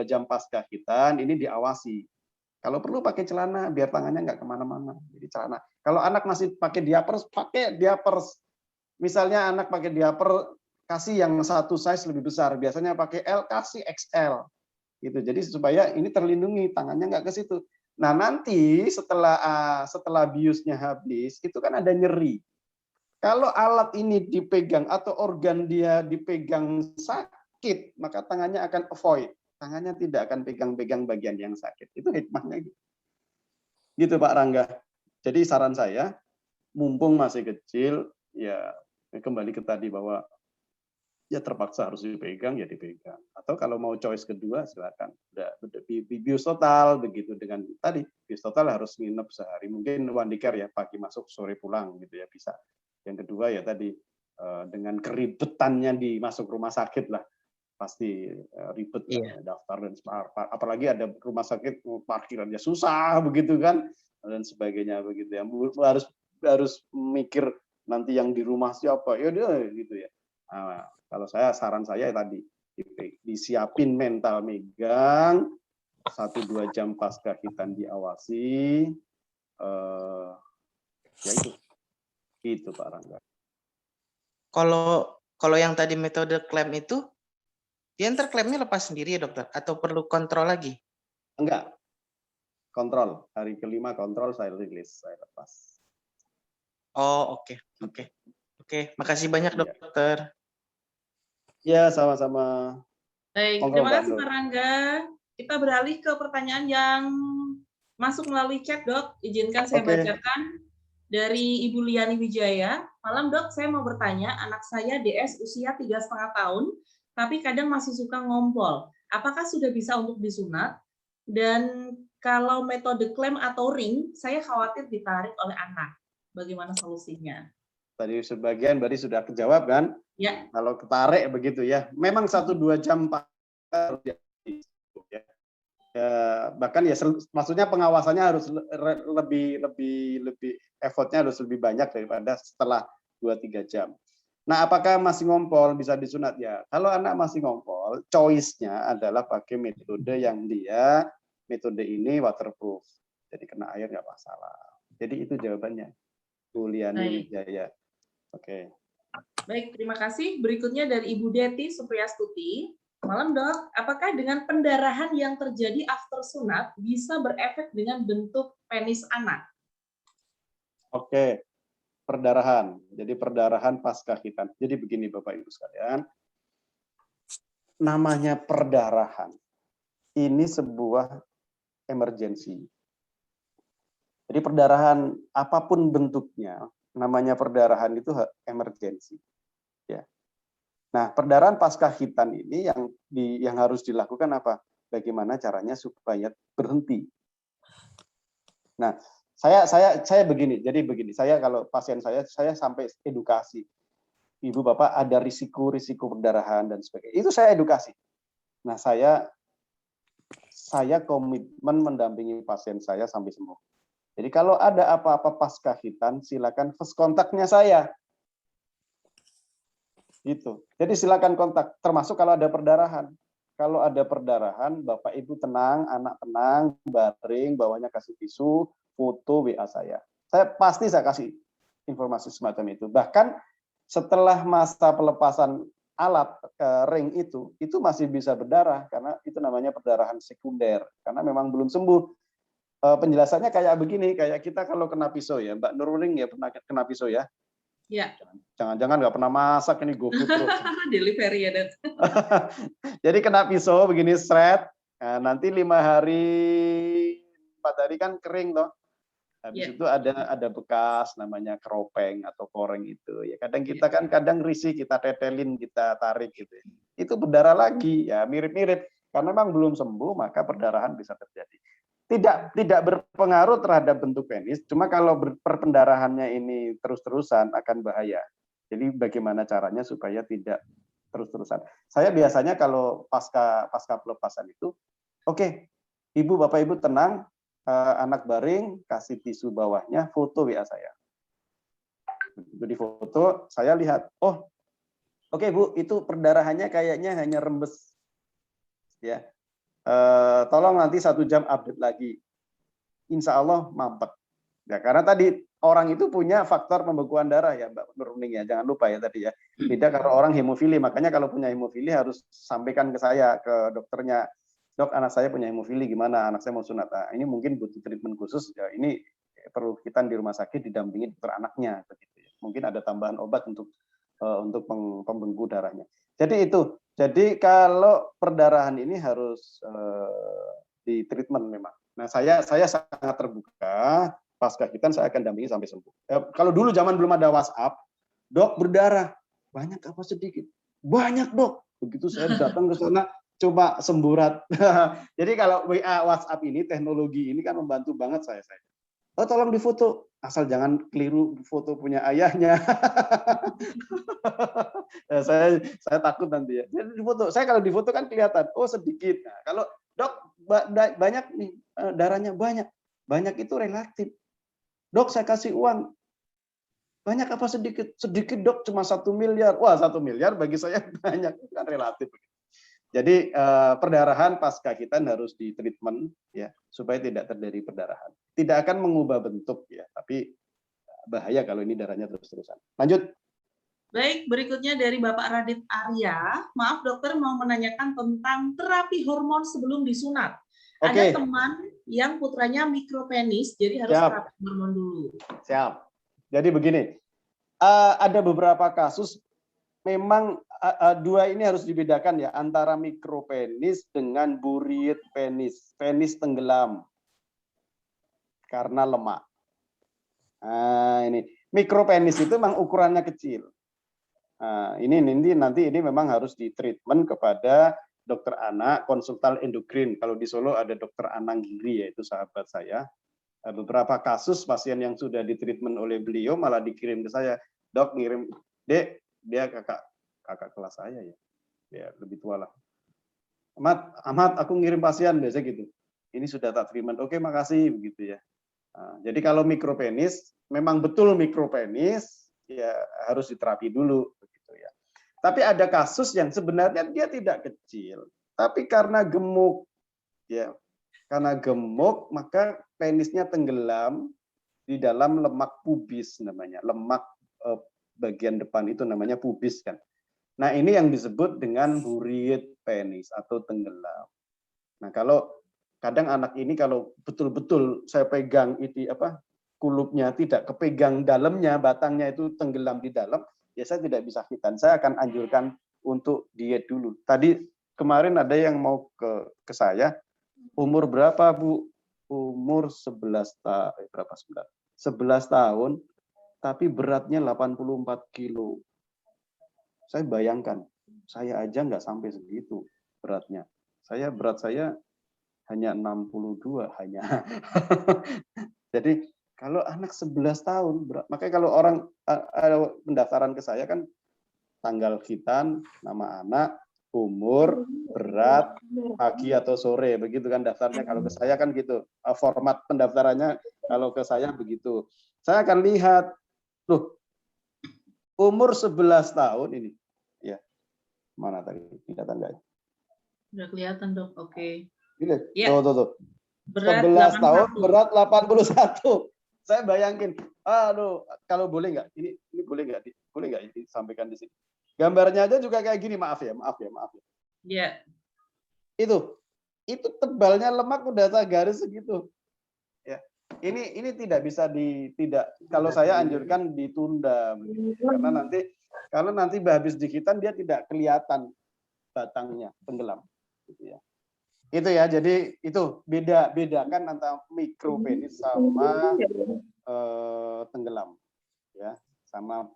jam pasca hitan ini diawasi. Kalau perlu pakai celana biar tangannya nggak kemana-mana. Jadi celana. Kalau anak masih pakai diapers, pakai diapers. Misalnya anak pakai diaper, kasih yang satu size lebih besar. Biasanya pakai L, kasih XL. Gitu. Jadi supaya ini terlindungi, tangannya nggak ke situ. Nah, nanti setelah biusnya habis, itu kan ada nyeri. Kalau alat ini dipegang atau organ dia dipegang sakit, maka tangannya akan avoid. Tangannya tidak akan pegang-pegang bagian yang sakit. Itu hikmahnya gitu. Gitu Pak Rangga. Jadi saran saya, mumpung masih kecil, ya kembali ke tadi bahwa ya terpaksa harus dipegang, ya dipegang. Atau kalau mau choice kedua, silakan. Udah bius total, begitu dengan tadi. Bius total harus nginep sehari. Mungkin one day care ya, pagi masuk, sore pulang gitu ya, bisa. Yang kedua ya tadi, dengan keribetannya di masuk rumah sakit lah. Pasti ribet daftar dan apalagi ada rumah sakit parkirannya susah begitu kan dan sebagainya begitu ya, harus mikir nanti yang di rumah siapa ya dia gitu ya. Nah, kalau saran saya tadi disiapin mental megang 1-2 jam pasca hitan diawasi, ya itu Pak Rangga. Kalau yang tadi metode klaim itu, dia ntar klaimnya lepas sendiri ya dokter? Atau perlu kontrol lagi? Enggak. Kontrol. Hari kelima kontrol, saya rilis, saya lepas. Oh, oke. Makasih banyak dokter. Ya, sama-sama. Baik, terima kasih Pak Rangga. Kita beralih ke pertanyaan yang masuk melalui chat, Dok. Izinkan saya bacakan. Dari Ibu Liani Wijaya. Malam, Dok, saya mau bertanya, anak saya DS usia 3,5 tahun, tapi kadang masih suka ngompol. Apakah sudah bisa untuk disunat? Dan kalau metode klem atau ring, saya khawatir ditarik oleh anak. Bagaimana solusinya? Tadi sebagian berarti sudah kejawab kan? Ya. Kalau ketarik begitu ya. Memang 1-2 jam ya. Bahkan ya maksudnya pengawasannya harus lebih effortnya harus lebih banyak daripada setelah 2-3 jam. Nah, apakah masih ngompol bisa disunat ya? Kalau anak masih ngompol, choice-nya adalah pakai metode yang metode ini waterproof. Jadi kena air nggak masalah. Jadi itu jawabannya. Bu Liani Wijaya. Oke. Baik, terima kasih. Berikutnya dari Ibu Deti Supriyastuti. Malam, Dok. Apakah dengan pendarahan yang terjadi after sunat bisa berefek dengan bentuk penis anak? Oke. Perdarahan. Jadi perdarahan pasca hitan. Jadi begini Bapak Ibu sekalian. Namanya perdarahan. Ini sebuah emergensi. Jadi perdarahan apapun bentuknya, namanya perdarahan itu emergensi. Ya. Nah, perdarahan pasca hitan ini yang harus dilakukan apa? Bagaimana caranya supaya berhenti. Nah, saya begini, jadi begini, saya kalau pasien saya sampai edukasi. Ibu Bapak ada risiko perdarahan dan sebagainya. Itu saya edukasi. Nah, saya komitmen mendampingi pasien saya sampai sembuh. Jadi kalau ada apa-apa pasca hitan, silakan first kontaknya saya. Gitu. Jadi silakan kontak, termasuk kalau ada perdarahan. Kalau ada perdarahan, Bapak Ibu tenang, anak tenang, baring, bawahnya kasih tisu, foto WA saya. Saya kasih informasi semacam itu. Bahkan setelah masa pelepasan alat ring itu masih bisa berdarah karena itu namanya perdarahan sekunder karena memang belum sembuh. Penjelasannya kayak begini, kayak kita kalau kena pisau ya, Mbak Nurul ya pernah kena pisau ya? Ya. Jangan-jangan nggak pernah masak ini GoFood terus. Delivery ya, Dok. Jadi kena pisau begini seret, nah, nanti 5 hari 4 hari kan kering toh. Habis itu ada bekas namanya keropeng atau koreng itu. Ya kadang kita kan kadang risih, kita tetelin, kita tarik gitu. Itu berdarah lagi, ya mirip-mirip. Karena memang belum sembuh, maka perdarahan bisa terjadi. Tidak berpengaruh terhadap bentuk penis, cuma kalau perpendarahannya ini terus-terusan akan bahaya. Jadi bagaimana caranya supaya tidak terus-terusan. Saya biasanya kalau pasca pelepasan itu, oke, Ibu, Bapak Ibu tenang, anak baring, kasih tisu bawahnya, foto WA saya. Itu di foto, saya lihat, oh, oke Bu, itu perdarahannya kayaknya hanya rembes. Ya, tolong nanti 1 jam update lagi. Insya Allah mampet. Ya, karena tadi orang itu punya faktor pembekuan darah ya, Mbak Nurning ya, jangan lupa ya tadi ya. Beda kalau orang hemofili, makanya kalau punya hemofili harus sampaikan ke saya, ke dokternya. Dok, anak saya punya hemofili, gimana? Anak saya mau sunat. Nah, ini mungkin butuh treatment khusus. Ya, ini perlu kita di rumah sakit didampingi dokter anaknya, begitu ya. Mungkin ada tambahan obat untuk pembengku darahnya. Jadi itu. Jadi kalau perdarahan ini harus di treatment memang. Nah, saya sangat terbuka. Pasca hitan saya akan dampingi sampai sembuh. Kalau dulu zaman belum ada WhatsApp, dok berdarah banyak apa sedikit? Banyak dok. Begitu saya datang ke sana. Coba semburat. Jadi kalau WA WhatsApp ini, teknologi ini kan membantu banget saya. Oh, tolong difoto, asal jangan keliru foto punya ayahnya. Ya, saya takut nanti ya. Jadi difoto. Saya kalau difoto kan kelihatan, oh sedikit. Nah, kalau dok banyak nih darahnya banyak. Banyak itu relatif. Dok saya kasih uang. Banyak apa sedikit? Sedikit dok, cuma 1 miliar. Wah 1 miliar bagi saya banyak, kan relatif. Jadi perdarahan pasca hitan harus di treatment ya supaya tidak terjadi perdarahan. Tidak akan mengubah bentuk ya, tapi bahaya kalau ini darahnya terus-terusan. Lanjut. Baik, berikutnya dari Bapak Radit Arya. Maaf dokter, mau menanyakan tentang terapi hormon sebelum disunat. Oke. Ada teman yang putranya mikropenis, jadi harus terapi hormon dulu. Siap. Jadi begini, ada beberapa kasus memang dua ini harus dibedakan ya, antara mikropenis dengan buried penis, penis tenggelam karena lemak. Nah, ini mikropenis itu memang ukurannya kecil. Nah, ini nanti ini memang harus ditreatment kepada dokter anak, konsultan endokrin. Kalau di Solo ada dokter Anang Giri, yaitu sahabat saya. Beberapa kasus pasien yang sudah ditreatment oleh beliau malah dikirim ke saya, dok ngirim, dek, dia kakak kelas saya ya, dia lebih tua lah. Ahmad, aku ngirim pasien biasa gitu. Ini sudah tak treatment, oke makasih begitu ya. Nah, jadi kalau mikropenis, memang betul mikropenis, ya harus diterapi dulu begitu ya. Tapi ada kasus yang sebenarnya dia tidak kecil, tapi karena gemuk, ya, karena gemuk maka penisnya tenggelam di dalam lemak pubis namanya, lemak bagian depan itu namanya pubis kan. Nah, ini yang disebut dengan buried penis atau tenggelam. Nah, kalau kadang anak ini kalau betul-betul saya pegang itu kulupnya tidak kepegang dalamnya, batangnya itu tenggelam di dalam, ya saya tidak bisa hitan. Saya akan anjurkan untuk diet dulu. Tadi kemarin ada yang mau ke saya, umur berapa, Bu? Umur 11 tahun, tapi beratnya 84 kilo. Saya bayangkan, saya aja nggak sampai segitu beratnya. Berat saya hanya 62 hanya. Jadi kalau anak 11 tahun berat, makanya kalau orang pendaftaran ke saya kan tanggal hitan, nama anak, umur, berat, pagi atau sore, begitu kan daftarnya. Kalau ke saya kan gitu, format pendaftarannya kalau ke saya begitu. Saya akan lihat, loh, umur 11 tahun ini, ya mana tadi kelihatan nggak? Udah kelihatan dok, oke. Ya. Tuh. Berat 11 tahun, 81. berat 81. Saya bayangin, aduh, kalau boleh nggak? Ini boleh nggak disampaikan di sini? Gambarnya aja juga kayak gini, maaf ya. Iya. Itu tebalnya lemak udah garis segitu. Ya. Ini tidak bisa kalau saya anjurkan ditunda karena nanti habis dihitan dia tidak kelihatan batangnya tenggelam gitu ya. Itu ya, jadi itu bedakan antara mikropenis sama tenggelam, ya, sama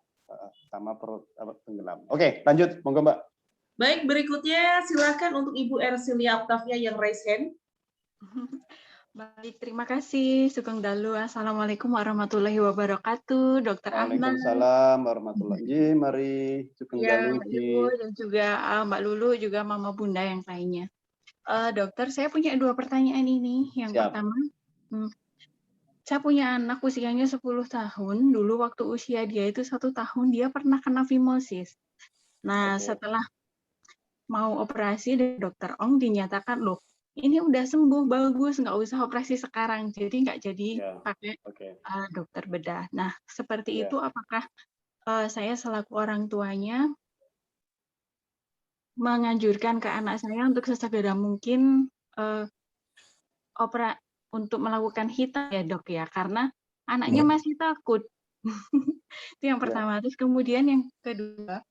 perut tenggelam. Oke, lanjut, monggo Mbak. Baik, berikutnya silakan untuk Ibu Ersilia Octavia yang raise hand. Baik, terima kasih. Sugeng Dalu. Assalamualaikum warahmatullahi wabarakatuh, Dokter Ahmad. Waalaikumsalam warahmatullahi wabarakatuh. Mari, Sugeng Ya, Dalu Mbak Ibu dan juga Mbak Lulu, juga Mama Bunda yang lainnya. Dokter, saya punya 2 pertanyaan ini. Yang Siap. pertama, saya punya anak usianya 10 tahun. Dulu waktu usia dia itu 1 tahun, dia pernah kena fimosis. Nah, Oke. setelah mau operasi dari Dokter Ong dinyatakan, loh, ini udah sembuh, bagus, nggak usah operasi sekarang. Jadi nggak jadi Ya, pakai oke. dokter bedah. Nah, seperti Ya. itu apakah saya selaku orang tuanya menganjurkan ke anak saya untuk sesegera mungkin untuk melakukan hitam ya dok ya, karena anaknya masih takut. Itu yang pertama. Terus kemudian yang kedua,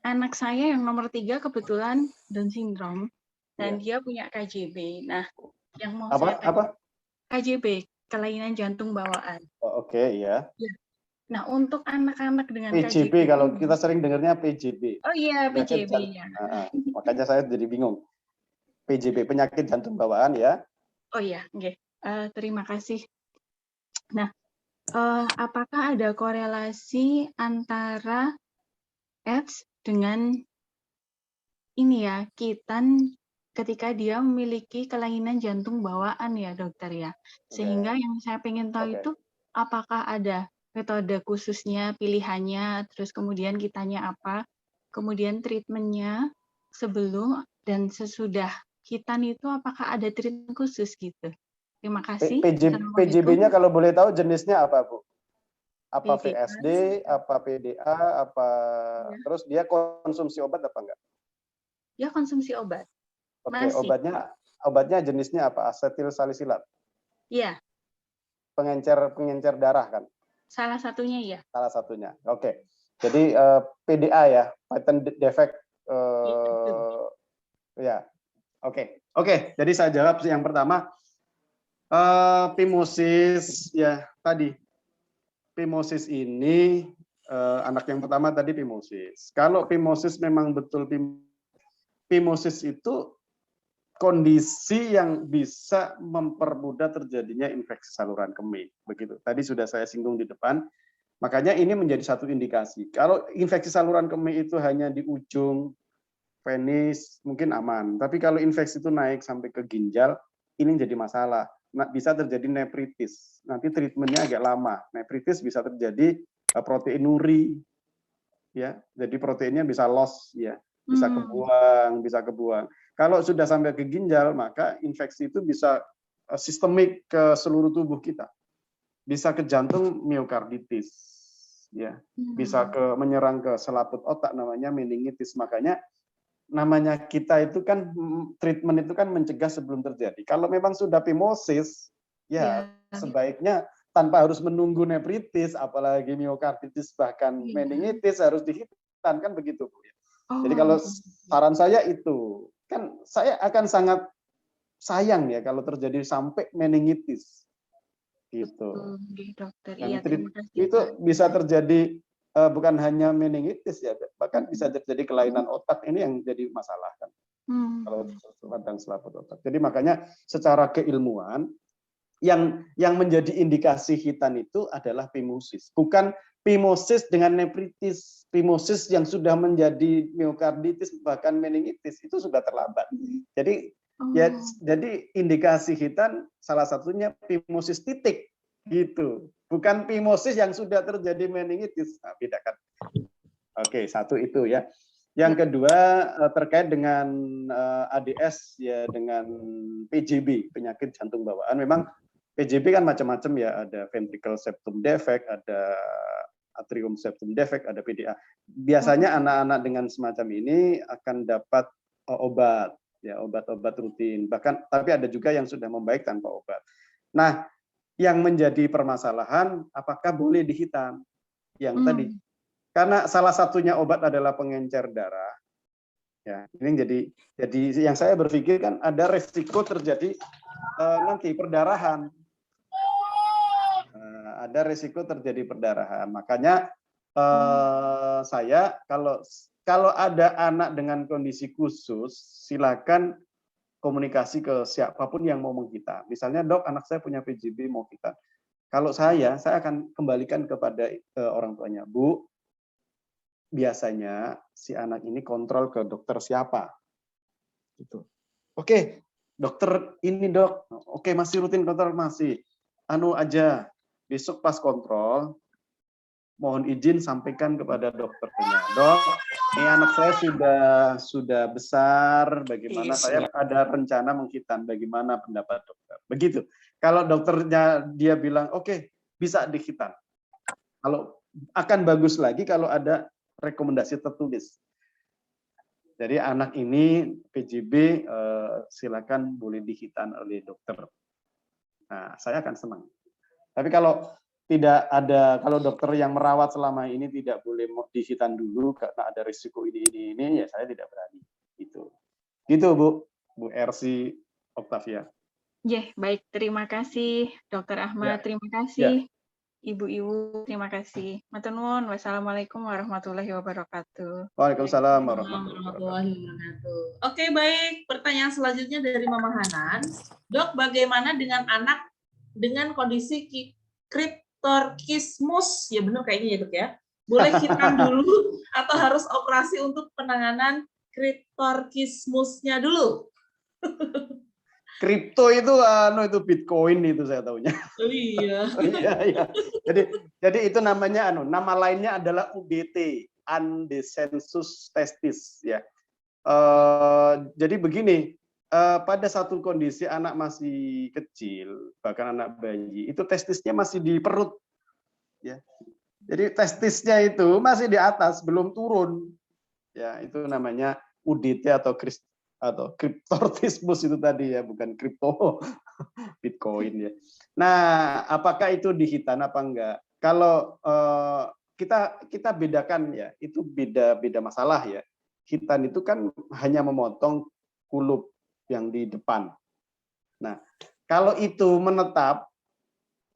anak saya yang nomor 3 kebetulan Down syndrome dan dia punya KJB. Nah, yang mau saya tanya, KJB, kelainan jantung bawaan. Oke, ya. Nah, untuk anak-anak dengan PJB, KJB kalau ini, kita sering dengarnya PJB. oh iya, Penyakit PJB ya. makanya saya jadi bingung. PJB, penyakit jantung bawaan ya. Oh iya, oke. Terima kasih. Nah, apakah ada korelasi antara AIDS dengan ini ya, Khitan ketika dia memiliki kelainan jantung bawaan ya dokter ya. Sehingga yang saya pengen tahu itu apakah ada metode khususnya, pilihannya, terus kemudian kitanya apa, kemudian treatmentnya sebelum dan sesudah Khitan itu apakah ada treatment khusus gitu. Terima kasih. PJB-nya kalau boleh tahu jenisnya apa Bu? Apa PDA. VSD, apa PDA, apa terus dia konsumsi obat apa enggak? Ya konsumsi obat. Oke, obatnya jenisnya apa? Asetil salisilat. Iya. Pengencer darah kan? Salah satunya ya. Salah satunya. Oke. Jadi PDA ya, patent defect. Ya. Oke. Jadi saya jawab yang pertama. Phimosis ya tadi. Phimosis ini anak yang pertama tadi phimosis. Kalau phimosis memang betul phimosis itu kondisi yang bisa mempermudah terjadinya infeksi saluran kemih. Begitu. Tadi sudah saya singgung di depan. Makanya ini menjadi satu indikasi. Kalau infeksi saluran kemih itu hanya di ujung penis, mungkin aman. Tapi kalau infeksi itu naik sampai ke ginjal, ini jadi masalah. Nah, bisa terjadi nefritis. Nanti treatmentnya agak lama. Nefritis bisa terjadi proteinuri, ya. Jadi proteinnya bisa loss, ya. Bisa kebuang. Kalau sudah sampai ke ginjal, maka infeksi itu bisa sistemik ke seluruh tubuh kita. Bisa ke jantung, miokarditis, ya. Bisa menyerang ke selaput otak, namanya meningitis. Makanya namanya kita itu kan treatment itu kan mencegah sebelum terjadi. Kalau memang sudah phimosis, ya sebaiknya tanpa harus menunggu nefritis, apalagi miokarditis bahkan meningitis harus dihitan kan begitu Bu. Jadi kalau saran saya itu, kan saya akan sangat sayang ya kalau terjadi sampai meningitis, gitu. Dokter. Iya, itu bisa terjadi bukan hanya meningitis ya, bahkan bisa terjadi kelainan otak, ini yang jadi masalah kan. Kalau radang selaput otak. Jadi makanya secara keilmuan yang menjadi indikasi Khitan itu adalah phimosis, bukan phimosis dengan nefritis. Phimosis yang sudah menjadi miokarditis bahkan meningitis itu sudah terlambat. Jadi jadi indikasi Khitan salah satunya phimosis titik gitu. Bukan phimosis yang sudah terjadi meningitis. Nah, bedakan. Oke, satu itu ya. Yang kedua terkait dengan ADS ya, dengan PJB, penyakit jantung bawaan. Memang PJB kan macam-macam ya, ada ventricle septum defect, ada atrium septum defect, ada PDA. Biasanya anak-anak dengan semacam ini akan dapat obat, ya, obat-obat rutin. Bahkan tapi ada juga yang sudah membaik tanpa obat. Nah, yang menjadi permasalahan apakah boleh dihitam? Yang tadi. Karena salah satunya obat adalah pengencer darah. Ya, ini jadi yang saya berpikir kan ada resiko terjadi nanti perdarahan. Ada resiko terjadi perdarahan. Makanya saya kalau ada anak dengan kondisi khusus, silakan komunikasi ke siapapun yang mau menghitan. Misalnya, dok, anak saya punya PJB mau hitan. Kalau saya akan kembalikan kepada orang tuanya. Bu, biasanya si anak ini kontrol ke dokter siapa? Gitu. Oke, dokter ini dok. Oke, masih rutin kontrol, masih. Anu aja, besok pas kontrol, mohon izin sampaikan kepada dokternya. Dok, ini anak saya sudah besar, bagaimana saya ada rencana menghitan, bagaimana pendapat dokter. Begitu. Kalau dokternya dia bilang, oke, bisa dihitan. Kalau akan bagus lagi kalau ada rekomendasi tertulis. Jadi anak ini PJB silakan boleh dihitan oleh dokter. Nah, saya akan senang. Tapi kalau tidak ada, kalau dokter yang merawat selama ini tidak boleh dihitan dulu karena ada risiko ini, ya saya tidak berani. Gitu Bu Ersi Oktavia. Baik, terima kasih Dokter Ahmad, terima kasih Ibu-ibu, terima kasih. Matur nuwun. Wassalamualaikum warahmatullahi wabarakatuh. Waalaikumsalam warahmatullahi wabarakatuh. Oke, baik. Pertanyaan selanjutnya dari Mama Hanan. Dok, bagaimana dengan anak dengan kondisi kriptorkismus? Ya benar kayaknya ya, Dok ya. Boleh hitan dulu atau harus operasi untuk penanganan kriptorkismusnya dulu? Kripto itu itu Bitcoin itu saya tahunya. Oh iya. Iya. Jadi itu namanya nama lainnya adalah UDT, Undescensus Testis ya. Jadi begini, pada satu kondisi anak masih kecil, bahkan anak bayi, itu testisnya masih di perut ya. Jadi testisnya itu masih di atas, belum turun. Ya, itu namanya UDT atau kriptorkismus itu tadi ya, bukan kripto Bitcoin ya. Nah, apakah itu dihitan apa enggak? Kalau kita bedakan ya, itu beda masalah ya. Hitan itu kan hanya memotong kulup yang di depan. Nah, kalau itu menetap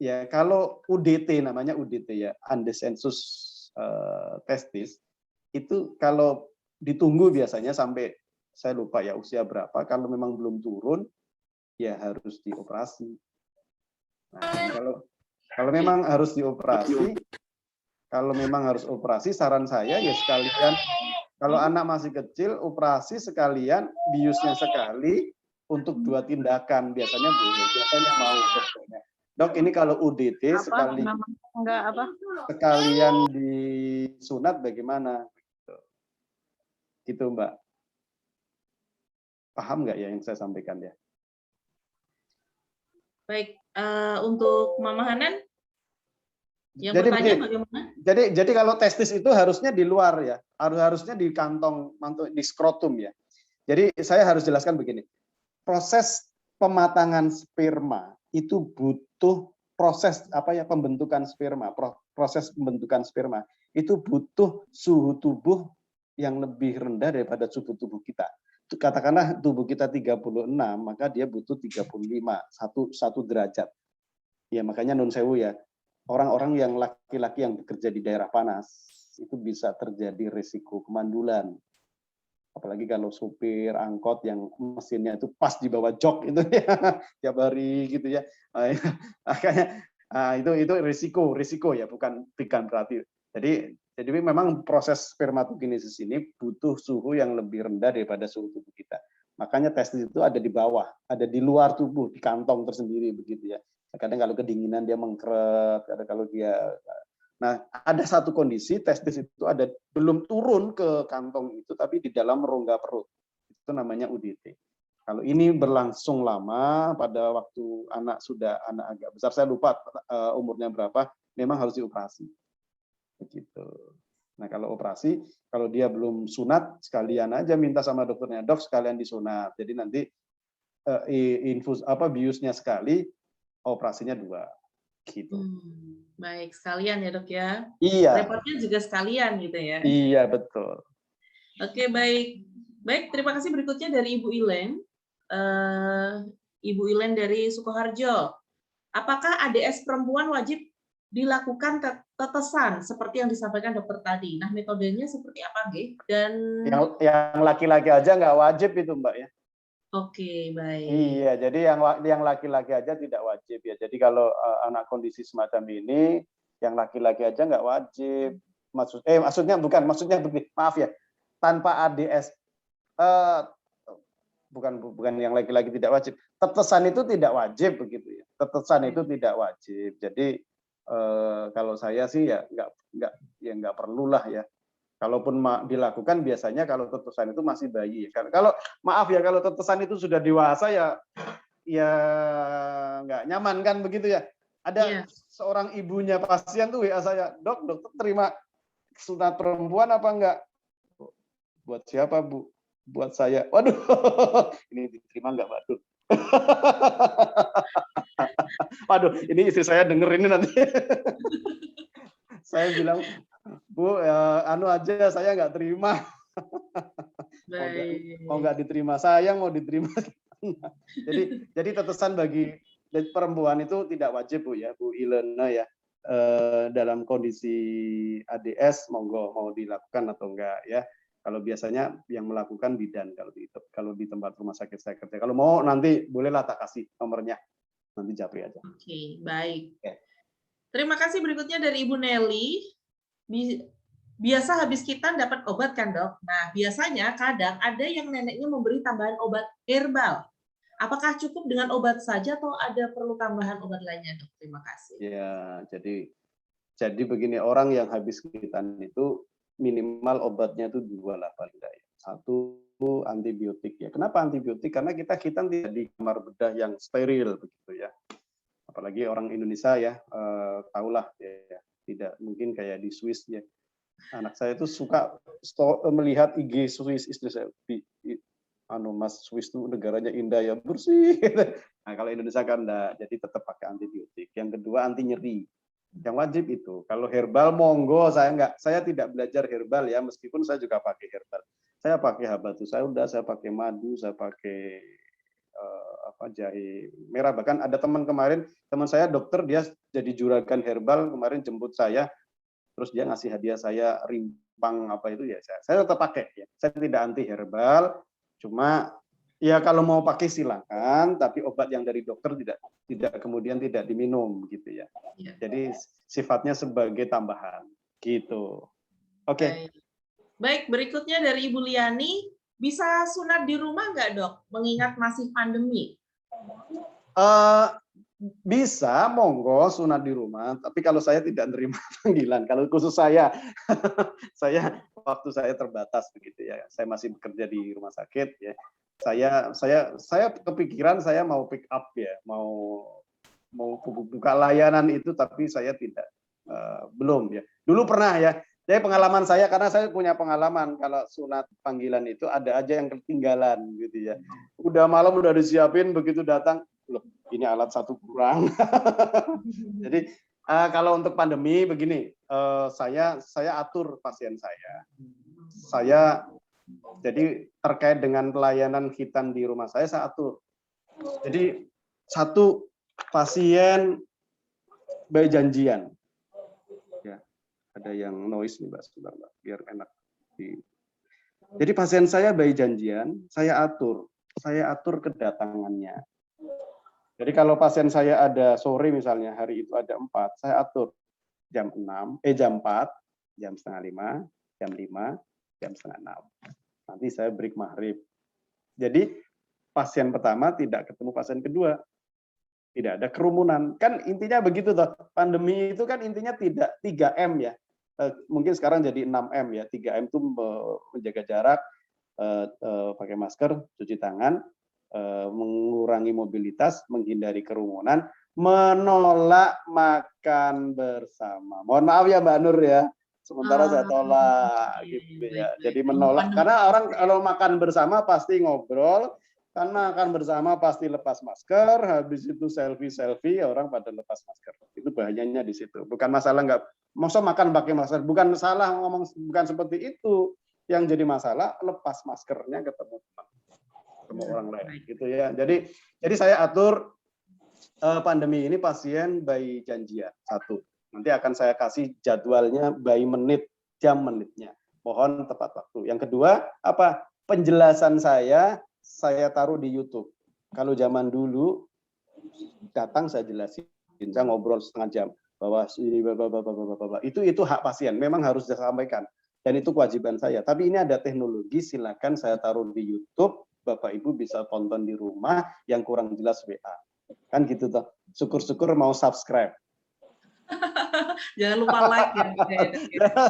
ya, kalau UDT namanya UDT ya, Undescensus Testis, itu kalau ditunggu biasanya sampai saya lupa ya usia berapa, kalau memang belum turun ya harus dioperasi. Nah, kalau memang harus dioperasi, saran saya ya sekalian, kalau anak masih kecil operasi sekalian, biusnya sekali untuk 2 tindakan, biasanya mau dokternya. Dok, ini kalau UDT sekalian disunat bagaimana? Gitu Mbak. Paham nggak ya yang saya sampaikan ya? Baik, untuk Mama Hanan, yang bertanya bagaimana? Jadi kalau testis itu harusnya di luar ya, harusnya di kantong, di skrotum ya. Jadi saya harus jelaskan begini, proses pematangan sperma itu butuh proses pembentukan sperma. Proses pembentukan sperma itu butuh suhu tubuh yang lebih rendah daripada suhu tubuh kita. Katakanlah tubuh kita 36, maka dia butuh 35, satu derajat. Ya makanya nun sewu ya, orang-orang yang laki-laki yang bekerja di daerah panas, itu bisa terjadi risiko kemandulan. Apalagi kalau supir angkot yang mesinnya itu pas di bawah jok itu ya, tiap hari gitu ya. Makanya itu risiko ya, bukan berarti. Jadi memang proses spermatogenesis ini butuh suhu yang lebih rendah daripada suhu tubuh kita. Makanya testis itu ada di bawah, ada di luar tubuh, di kantong tersendiri begitu ya. Kadang kalau kedinginan dia mengkeret, kadang kalau dia. Nah, ada satu kondisi testis itu belum turun ke kantong itu, tapi di dalam rongga perut. Itu namanya UDT. Kalau ini berlangsung lama, pada waktu anak agak besar, saya lupa umurnya berapa, memang harus dioperasi. Begitu. Nah, kalau operasi, kalau dia belum sunat, sekalian aja minta sama dokternya, dok sekalian disunat. Jadi nanti biusnya sekali, operasinya 2. Gitu. Baik, sekalian ya dok ya. Iya. Repotnya juga sekalian gitu ya. Iya, betul. Oke, baik. Baik, terima kasih. Berikutnya dari Ibu Ilen. Ibu Ilen dari Sukoharjo. Apakah ADS perempuan wajib dilakukan tetesan seperti yang disampaikan dokter tadi? Nah, metodenya seperti apa, G? Dan Yang laki-laki aja nggak wajib itu, Mbak ya. oke, baik. Iya, jadi yang laki-laki aja tidak wajib ya. Jadi kalau anak kondisi semacam ini, yang laki-laki aja nggak wajib. Maksudnya begini, maaf ya, tanpa ADS, bukan yang laki-laki tidak wajib. Tetesan itu tidak wajib begitu ya. Tetesan itu tidak wajib. Jadi kalau saya sih ya nggak perlulah ya. Kalaupun dilakukan biasanya kalau tetesan itu masih bayi. Kalau maaf ya, kalau tetesan itu sudah dewasa ya nggak nyaman kan begitu ya. Ada seorang ibunya pasien tuh WA saya, dokter terima sunat perempuan apa enggak? Buat siapa, Bu? Buat saya. Waduh, ini diterima enggak, Waduh. Waduh, ini istri saya denger ini nanti. Saya bilang, Bu, anu aja saya nggak terima. Mau nggak diterima sayang, mau diterima. Jadi tetesan bagi perempuan itu tidak wajib, Bu ya, Bu Ilena ya. Dalam kondisi ADS monggo mau dilakukan atau enggak ya. Kalau biasanya yang melakukan bidan kalau di tempat rumah sakit saya kerja. Kalau mau nanti bolehlah tak kasih nomornya. Nanti japri aja. Oke, baik. Terima kasih. Berikutnya dari Ibu Nelly. Biasa habis kita dapat obat kan, Dok? Nah, biasanya kadang ada yang neneknya memberi tambahan obat herbal. Apakah cukup dengan obat saja atau ada perlu tambahan obat lainnya, Dok? Terima kasih. Ya, jadi begini, orang yang habis kitan itu minimal obatnya itu 2 lah paling tidak. 1 antibiotik ya. Kenapa antibiotik? Karena kita kitan tidak di kamar bedah yang steril begitu ya. Apalagi orang Indonesia ya, tahulah ya, tidak mungkin kayak di Swiss ya. Anak saya itu suka melihat IG Swiss, istri saya, Mas, Swiss itu negaranya indah ya, bersih. Nah, kalau Indonesia kan enggak, jadi tetap pakai antibiotik. Yang kedua anti nyeri. Yang wajib itu. Kalau herbal monggo, saya tidak belajar herbal ya, meskipun saya juga pakai herbal. Saya pakai habatus sauda, saya pakai madu, saya pakai jahe merah. Bahkan ada teman saya dokter, dia jadi juragan herbal, kemarin jemput saya, terus dia ngasih hadiah saya rimpang apa itu ya, saya tetap pakai ya. Saya tidak anti herbal, cuma ya kalau mau pakai silakan, tapi obat yang dari dokter tidak kemudian tidak diminum gitu ya. Jadi sifatnya sebagai tambahan gitu. Oke. Baik, berikutnya dari Ibu Liani, bisa sunat di rumah nggak, Dok? Mengingat masih pandemi. Bisa, monggo sunat di rumah. Tapi kalau saya tidak menerima panggilan, kalau khusus saya waktu saya terbatas begitu ya. Saya masih bekerja di rumah sakit ya. Saya kepikiran saya mau pick up ya, mau buka layanan itu, tapi saya tidak belum ya. Dulu pernah ya. Jadi pengalaman saya, karena saya punya pengalaman kalau sunat panggilan itu ada aja yang ketinggalan gitu ya. Udah malam udah disiapin, begitu datang, loh ini alat satu kurang. Jadi kalau untuk pandemi begini, saya atur pasien saya. Jadi terkait dengan pelayanan khitan di rumah saya atur. Jadi 1 pasien by janjian. Ya, ada yang noise nih, Mbak, sebentar, Mbak, biar enak. Jadi pasien saya by janjian, saya atur kedatangannya. Jadi kalau pasien saya ada sore misalnya, hari itu ada 4, saya atur jam 4, jam setengah 5, jam 5, jam setengah 6. Nanti saya break maghrib. Jadi pasien pertama tidak ketemu pasien kedua. Tidak ada kerumunan. Kan intinya begitu toh. Pandemi itu kan intinya tidak 3M ya. Mungkin sekarang jadi 6M ya. 3M itu menjaga jarak, pakai masker, cuci tangan, mengurangi mobilitas, menghindari kerumunan, menolak makan bersama. Mohon maaf ya Mbak Nur ya. Sementara saya tolak gitu ya. Jadi menolak, karena orang kalau makan bersama pasti ngobrol, kan makan bersama pasti lepas masker, habis itu selfie orang pada lepas masker. Itu bahayanya di situ. Bukan masalah nggak, maksud makan pakai masker, bukan salah ngomong, bukan seperti itu. yang jadi masalah lepas maskernya ketemu orang lain gitu ya. Jadi saya atur pandemi ini pasien by janjian satu. Nanti akan saya kasih jadwalnya by menit, jam menitnya. Mohon tepat waktu. Yang kedua, apa? Penjelasan saya taruh di YouTube. Kalau zaman dulu datang saya jelasin, saya ngobrol setengah jam bahwa ini itu hak pasien, memang harus disampaikan dan itu kewajiban saya. Tapi ini ada teknologi, silakan saya taruh di YouTube, Bapak Ibu bisa tonton di rumah, yang kurang jelas WA. Kan gitu toh. Syukur-syukur mau subscribe. Jangan lupa like ya.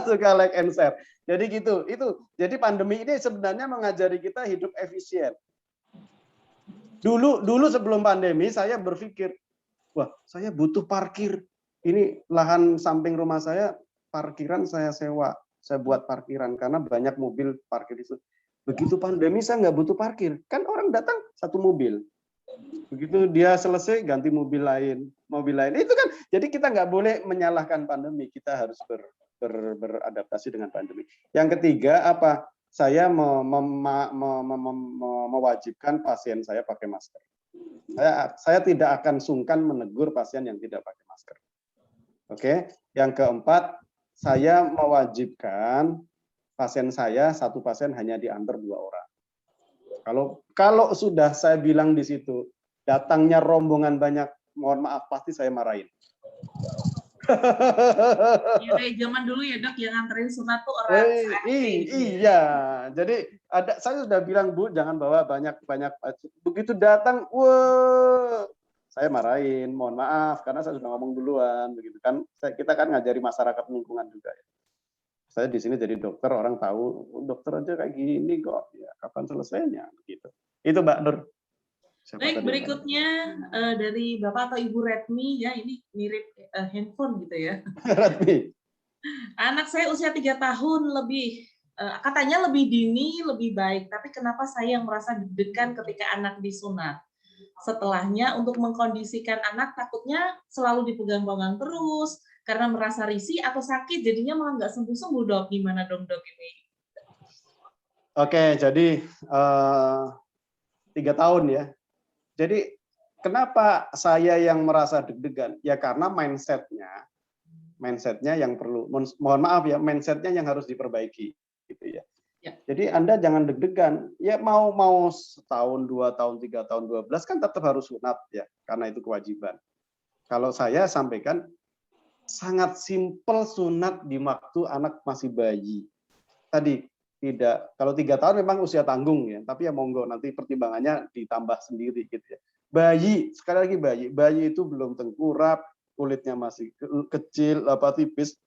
Suka like and share. Jadi gitu. Jadi pandemi ini sebenarnya mengajari kita hidup efisien. Dulu sebelum pandemi saya berpikir, wah, saya butuh parkir. Ini lahan samping rumah saya, parkiran saya sewa. Saya buat parkiran karena banyak mobil parkir di situ. Begitu pandemi saya nggak butuh parkir. Kan orang datang satu mobil. Begitu dia selesai ganti mobil lain. Itu kan, jadi kita nggak boleh menyalahkan pandemi. Kita harus beradaptasi dengan pandemi. Yang ketiga apa? Saya mewajibkan pasien saya pakai masker. Saya tidak akan sungkan menegur pasien yang tidak pakai masker. Oke. Yang keempat, saya mewajibkan pasien saya, satu pasien hanya diantar 2 orang. Kalau sudah saya bilang di situ, datangnya rombongan banyak, mohon maaf, pasti saya marahin. Ya, kayak zaman dulu ya Dok, yang nganterin sunat tuh orang iya, jadi saya sudah bilang Bu, jangan bawa banyak. Begitu datang, wah, saya marahin, mohon maaf karena saya sudah ngomong duluan, begitu kan? Kita kan ngajari masyarakat lingkungan juga ya. Saya di sini jadi dokter, orang tahu dokter aja kayak gini kok, ya kapan selesainya, gitu. Itu Mbak Nur. Baik, berikutnya dari Bapak atau Ibu Retmi, ya ini mirip handphone gitu ya. Retmi. Anak saya usia 3 tahun lebih, katanya lebih dini, lebih baik, tapi kenapa saya yang merasa deg-degan ketika anak disunat? Setelahnya untuk mengkondisikan anak takutnya selalu dipegang-pegang terus, karena merasa risih atau sakit, jadinya malah nggak sembuh-sembuh Dok. Gimana dong Dok ini? Oke, jadi 3 tahun ya. Jadi kenapa saya yang merasa deg-degan? Ya karena mindsetnya yang perlu, mohon maaf ya, mindsetnya yang harus diperbaiki, gitu ya. Ya. Jadi Anda jangan deg-degan. Ya mau setahun, 2 tahun, 3 tahun, 12 kan tetap harus sunat ya, karena itu kewajiban. Kalau saya sampaikan sangat simpel sunat di waktu anak masih bayi. Tadi tidak, kalau 3 tahun memang usia tanggung ya, tapi ya monggo nanti pertimbangannya ditambah sendiri gitu ya. Bayi, sekali lagi bayi itu belum tengkurap, kulitnya masih kecil, tipis,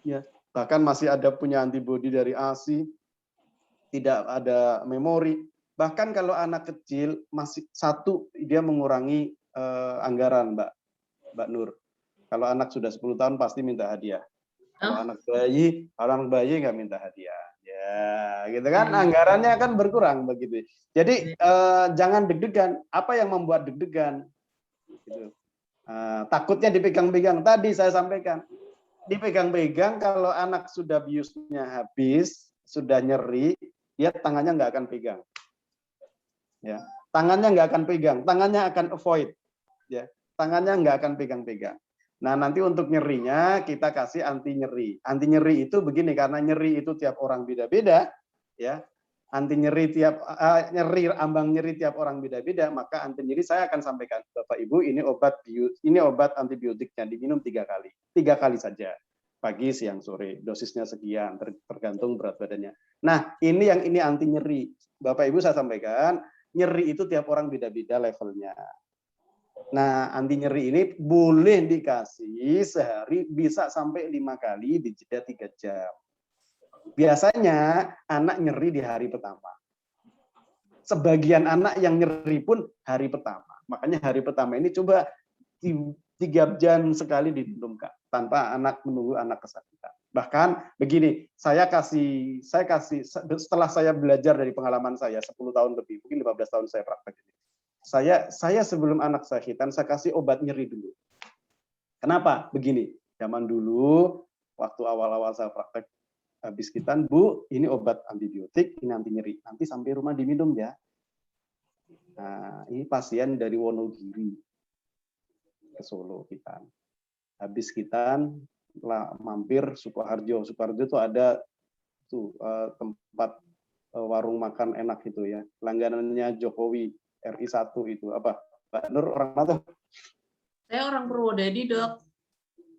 ya bahkan masih ada punya antibodi dari ASI, tidak ada memori. Bahkan kalau anak kecil masih dia mengurangi anggaran Mbak Nur. Kalau anak sudah 10 tahun pasti minta hadiah. Kalau anak bayi nggak minta hadiah. Ya, gitu kan, anggarannya kan berkurang begitu. Jadi jangan deg-degan. Apa yang membuat deg-degan? Gitu. Takutnya dipegang-pegang. Tadi saya sampaikan, dipegang-pegang kalau anak sudah biusnya habis, sudah nyeri, dia tangannya nggak akan pegang. Ya, tangannya nggak akan pegang, tangannya akan avoid. Ya, tangannya nggak akan pegang-pegang. Nah, nanti untuk nyerinya kita kasih anti nyeri. Anti nyeri itu begini, karena nyeri itu tiap orang beda-beda, ya. Anti nyeri ambang nyeri tiap orang beda-beda, maka anti nyeri saya akan sampaikan, Bapak Ibu, ini obat antibiotiknya diminum 3 kali. 3 kali saja. Pagi, siang, sore. Dosisnya sekian, tergantung berat badannya. Nah, ini anti nyeri. Bapak Ibu saya sampaikan, nyeri itu tiap orang beda-beda levelnya. Nah, anti nyeri ini boleh dikasih sehari bisa sampai 5 kali di jeda 3 jam. Biasanya anak nyeri di hari pertama. Sebagian anak yang nyeri pun hari pertama. Makanya hari pertama ini coba 3 jam sekali diminum Kak, tanpa anak menunggu anak kesakitan. Bahkan begini, saya kasih setelah saya belajar dari pengalaman saya 10 tahun lebih, mungkin 15 tahun saya praktek ini. Saya sebelum anak sakitan, saya kasih obat nyeri dulu. Kenapa? Begini, zaman dulu, waktu awal-awal saya praktek, habis Khitan, Bu, ini obat antibiotik, ini anti nyeri. Nanti sampai rumah diminum ya. Nah, ini pasien dari Wonogiri ke Solo Khitan. Habis Khitan, mampir Sukoharjo. Sukoharjo itu ada tuh tempat warung makan enak itu ya. Langganannya Jokowi RI1 itu apa? Mbak Nur orang mana tuh? Saya orang Purwodadi, Dok.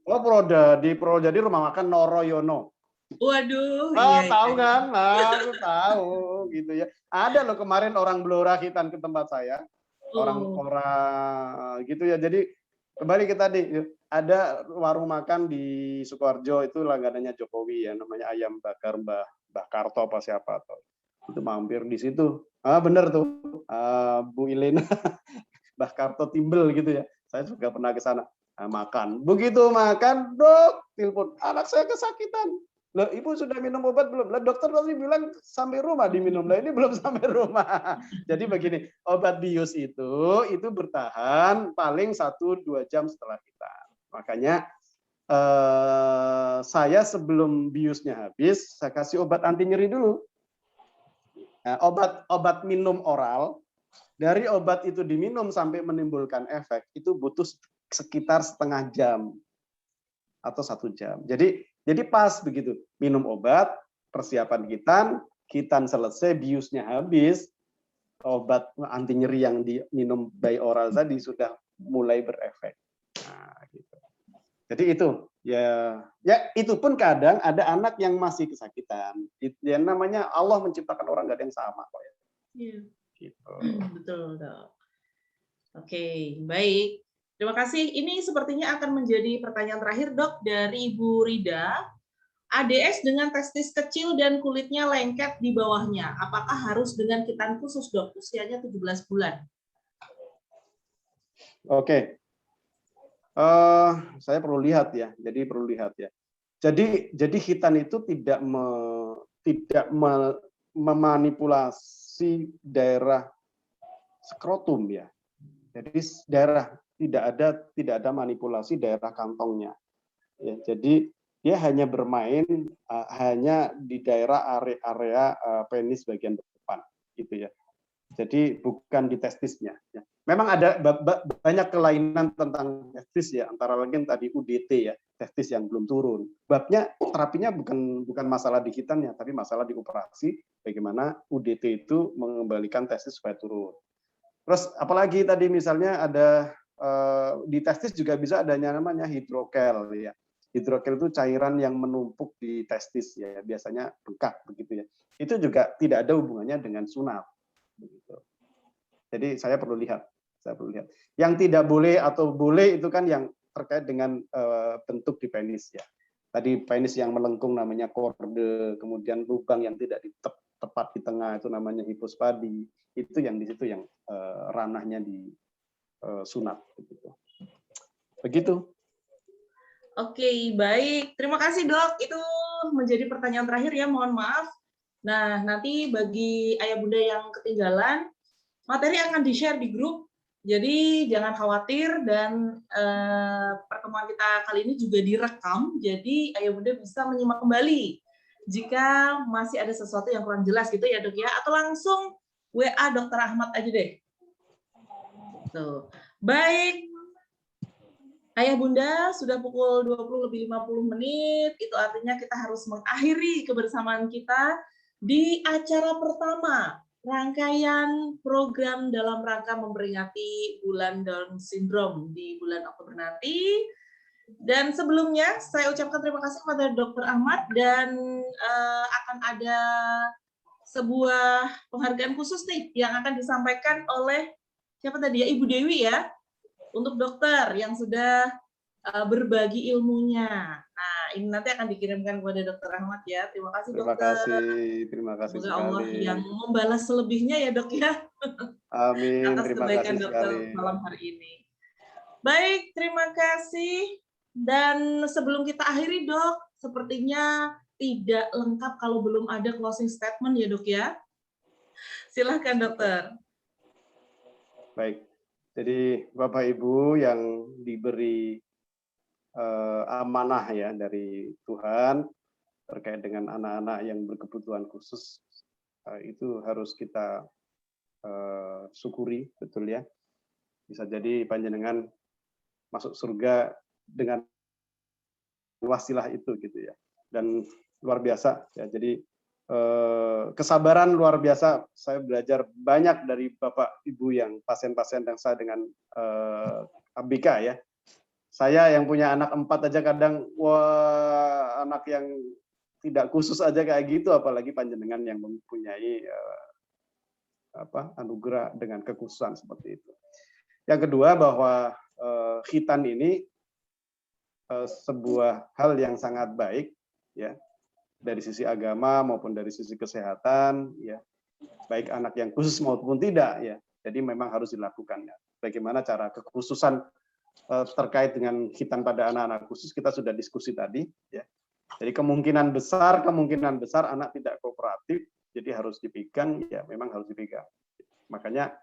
Oh, Purwodadi rumah makan Noroyono. Waduh, iya. Tahu kan? Nah, aku tahu gitu ya. Ada loh kemarin orang Blora Khitan ke tempat saya. Orang-orang gitu ya. Jadi kembali ke tadi, ada warung makan di Sukoharjo itu langganannya Jokowi ya, namanya ayam bakar Mbah Karto apa siapa tuh. Itu mampir di situ. Bener tuh. Bu Ilena Mbah Karto Timbel gitu ya. Saya juga pernah ke sana. Makan. Begitu makan, Dok, telepon, anak saya kesakitan. Loh, Ibu sudah minum obat belum? Lah, dokter tadi bilang sampai rumah diminum. Lah, ini belum sampai rumah. Jadi begini, obat bius itu bertahan paling 1-2 jam setelah kita. Makanya saya sebelum biusnya habis, saya kasih obat anti nyeri dulu. Nah, obat minum oral, dari obat itu diminum sampai menimbulkan efek, itu butuh sekitar setengah jam atau 1 jam. Jadi pas begitu, minum obat, persiapan Khitan selesai, biusnya habis, obat anti nyeri yang diminum by oral tadi sudah mulai berefek. Nah, gitu. Jadi itu ya itu pun kadang ada anak yang masih kesakitan. Yang namanya Allah menciptakan orang gak ada yang sama kok ya. Iya. Gitu. Betul, Dok. Oke, baik. Terima kasih. Ini sepertinya akan menjadi pertanyaan terakhir, Dok, dari Ibu Rida. ADS dengan testis kecil dan kulitnya lengket di bawahnya. Apakah harus dengan khitan khusus, Dok? Usianya 17 bulan. Oke. Saya perlu lihat ya. Jadi perlu lihat ya. Jadi khitan itu tidak memanipulasi daerah skrotum ya. Jadi tidak ada manipulasi daerah kantongnya. Ya, jadi dia hanya bermain hanya di daerah area penis bagian depan gitu ya. Jadi bukan di testisnya ya. Memang ada banyak kelainan tentang testis ya, antara lain tadi UDT ya, testis yang belum turun. Babnya terapinya bukan masalah di khitannya, tapi masalah di operasi bagaimana UDT itu mengembalikan testis supaya turun. Terus apalagi tadi misalnya ada di testis juga bisa adanya namanya hidrokel ya. Hidrokel itu cairan yang menumpuk di testis ya, biasanya bengkak begitu ya. Itu juga tidak ada hubungannya dengan sunat. Begitu. Jadi saya perlu lihat. Yang tidak boleh atau boleh itu kan yang terkait dengan bentuk di penis ya. Tadi penis yang melengkung namanya korde, kemudian lubang yang tidak tepat di tengah itu namanya hipospadi. Itu yang di situ yang ranahnya di sunat begitu. Oke, baik. Terima kasih, Dok. Itu menjadi pertanyaan terakhir ya, mohon maaf. Nah, nanti bagi ayah bunda yang ketinggalan, materi akan di-share di grup. Jadi jangan khawatir, dan pertemuan kita kali ini juga direkam. Jadi ayah bunda bisa menyimak kembali jika masih ada sesuatu yang kurang jelas gitu ya, Dok ya. Atau langsung WA Dr. Ahmad aja deh. Tuh. Baik. Ayah bunda, sudah pukul 20:50, itu artinya kita harus mengakhiri kebersamaan kita di acara pertama rangkaian program dalam rangka memperingati bulan Down Syndrome di bulan Oktober nanti. Dan sebelumnya saya ucapkan terima kasih kepada Dr. Ahmad, dan akan ada sebuah penghargaan khusus nih yang akan disampaikan oleh siapa tadi ya, Ibu Dewi ya, untuk dokter yang sudah berbagi ilmunya. Nah, ini nanti akan dikirimkan kepada Dr. Ahmad ya. Terima kasih, dokter. Terima kasih Semoga sekali. Allah yang membalas selebihnya ya, Dok ya. Amin. Atas Terima kebaikan kasih dokter sekali. malam hari ini. Baik, terima kasih. Dan sebelum kita akhiri, Dok, sepertinya tidak lengkap kalau belum ada closing statement ya, Dok ya. Silahkan, dokter. Baik. Jadi Bapak Ibu yang diberi amanah ya dari Tuhan, terkait dengan anak-anak yang berkebutuhan khusus, itu harus kita syukuri, betul ya. Bisa jadi panjenengan masuk surga dengan wasilah itu gitu ya. Dan luar biasa ya. Jadi kesabaran luar biasa. Saya belajar banyak dari Bapak Ibu yang pasien-pasien yang saya dengan ABK ya. Saya yang punya anak 4 aja kadang wah, anak yang tidak khusus aja kayak gitu, apalagi panjenengan yang mempunyai anugerah dengan kekhususan seperti itu. Yang kedua bahwa khitan ini sebuah hal yang sangat baik ya, dari sisi agama maupun dari sisi kesehatan ya, baik anak yang khusus maupun tidak ya. Jadi memang harus dilakukan ya. Bagaimana cara kekhususan terkait dengan khitan pada anak-anak khusus kita sudah diskusi tadi ya. Jadi kemungkinan besar anak tidak kooperatif, jadi harus dipegang ya, memang harus dipegang. Makanya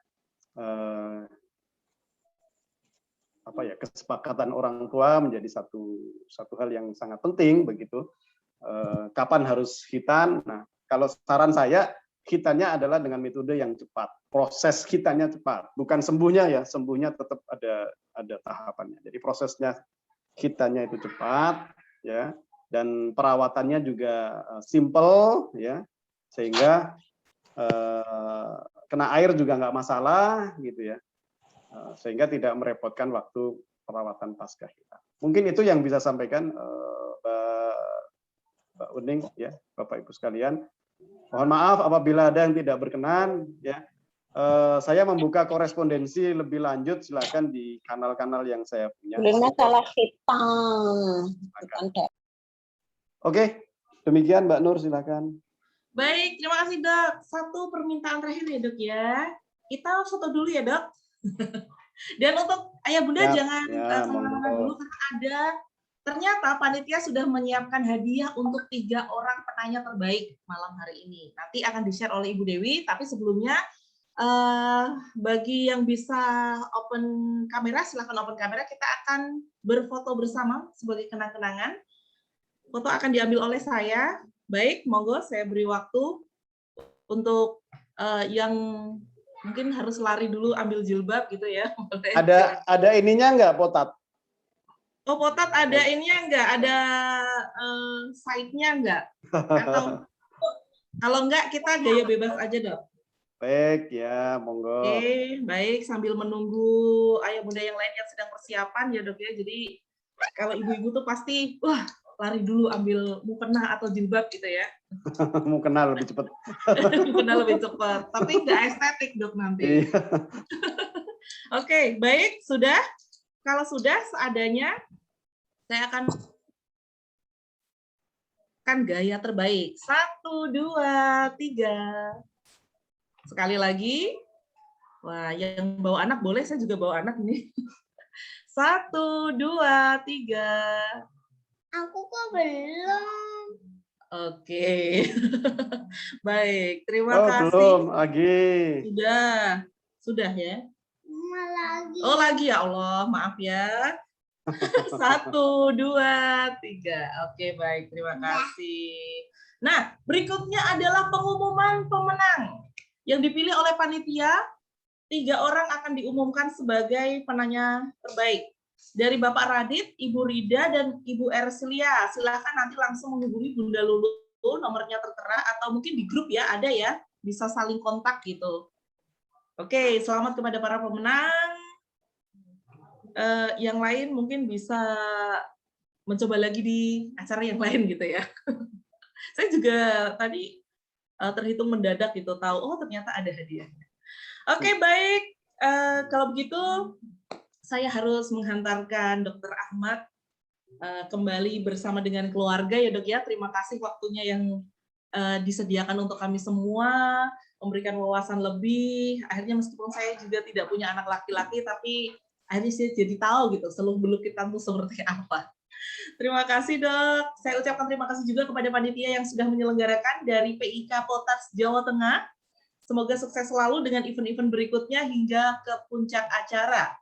kesepakatan orang tua menjadi satu hal yang sangat penting begitu. Kapan harus khitan? Nah, kalau saran saya khitannya adalah dengan metode yang cepat. Proses khitannya cepat, bukan sembuhnya ya. Sembuhnya tetap ada tahapannya. Jadi prosesnya khitannya itu cepat ya, dan perawatannya juga simple ya, sehingga kena air juga nggak masalah gitu ya. Sehingga tidak merepotkan waktu perawatan pasca khitan. Mungkin itu yang bisa sampaikan Mbak Uning ya, Bapak Ibu sekalian. Mohon maaf apabila ada yang tidak berkenan ya. Saya membuka korespondensi lebih lanjut, silakan di kanal-kanal yang saya punya. Masalah hitam. Oke, demikian Mbak Nur, silakan. Baik, terima kasih Dok. Satu permintaan terakhir ya Dok ya. Kita foto dulu ya Dok. Dan untuk ayah bunda jangan kemana-mana dulu karena ternyata panitia sudah menyiapkan hadiah untuk 3 orang penanya terbaik malam hari ini. Nanti akan di-share oleh Ibu Dewi, tapi sebelumnya bagi yang bisa open kamera, silakan open kamera. Kita akan berfoto bersama sebagai kenang-kenangan. Foto akan diambil oleh saya. Baik, monggo saya beri waktu untuk yang mungkin harus lari dulu ambil jilbab gitu ya. Ada ininya nggak, Potat? Oh, Potat ada ininya nggak? Ada side-nya nggak? Atau kalau nggak kita gaya bebas aja Dok. Baik ya, monggo. Oke, baik, sambil menunggu ayah bunda yang lain yang sedang persiapan ya Dok ya. Jadi kalau ibu-ibu tuh pasti wah lari dulu ambil mukena atau jilbab gitu ya. Mukena lebih cepat. Mukena lebih cepat, tapi nggak estetik Dok nanti. Oke, baik, sudah. Kalau sudah seadanya, saya akan gaya terbaik. 1, 2, 3. Sekali lagi. Wah, yang bawa anak boleh, saya juga bawa anak ini. 1, 2, 3. Aku kok belum. Oke. Baik, terima kasih. Belum, lagi. Sudah ya? Lagi. Oh, lagi ya Allah, maaf ya. 1, 2, 3. Oke, baik, terima kasih. Nah, berikutnya adalah pengumuman pemenang. Yang dipilih oleh panitia, 3 orang akan diumumkan sebagai penanya terbaik. Dari Bapak Radit, Ibu Rida, dan Ibu Ersilia. Silakan nanti langsung menghubungi Bunda Lulu, nomornya tertera, atau mungkin di grup ya, ada ya, bisa saling kontak gitu. Oke, selamat kepada para pemenang. Yang lain mungkin bisa mencoba lagi di acara yang lain gitu ya. Saya juga tadi terhitung mendadak gitu, tahu, oh ternyata ada hadiahnya. Oke, baik. Kalau begitu, saya harus menghantarkan Dr. Ahmad kembali bersama dengan keluarga ya Dok ya. Terima kasih waktunya yang disediakan untuk kami semua, memberikan wawasan lebih. Akhirnya meskipun saya juga tidak punya anak laki-laki, tapi akhirnya saya jadi tahu gitu seluk-beluk kita tuh seperti apa. Terima kasih Dok. Saya ucapkan terima kasih juga kepada panitia yang sudah menyelenggarakan dari PIK Potats Jawa Tengah. Semoga sukses selalu dengan event-event berikutnya hingga ke puncak acara.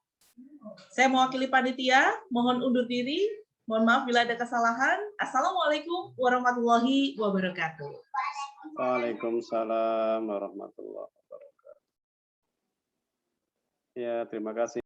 Saya mewakili panitia, mohon undur diri. Mohon maaf bila ada kesalahan. Assalamualaikum warahmatullahi wabarakatuh. Waalaikumsalam warahmatullahi wabarakatuh. Ya, terima kasih.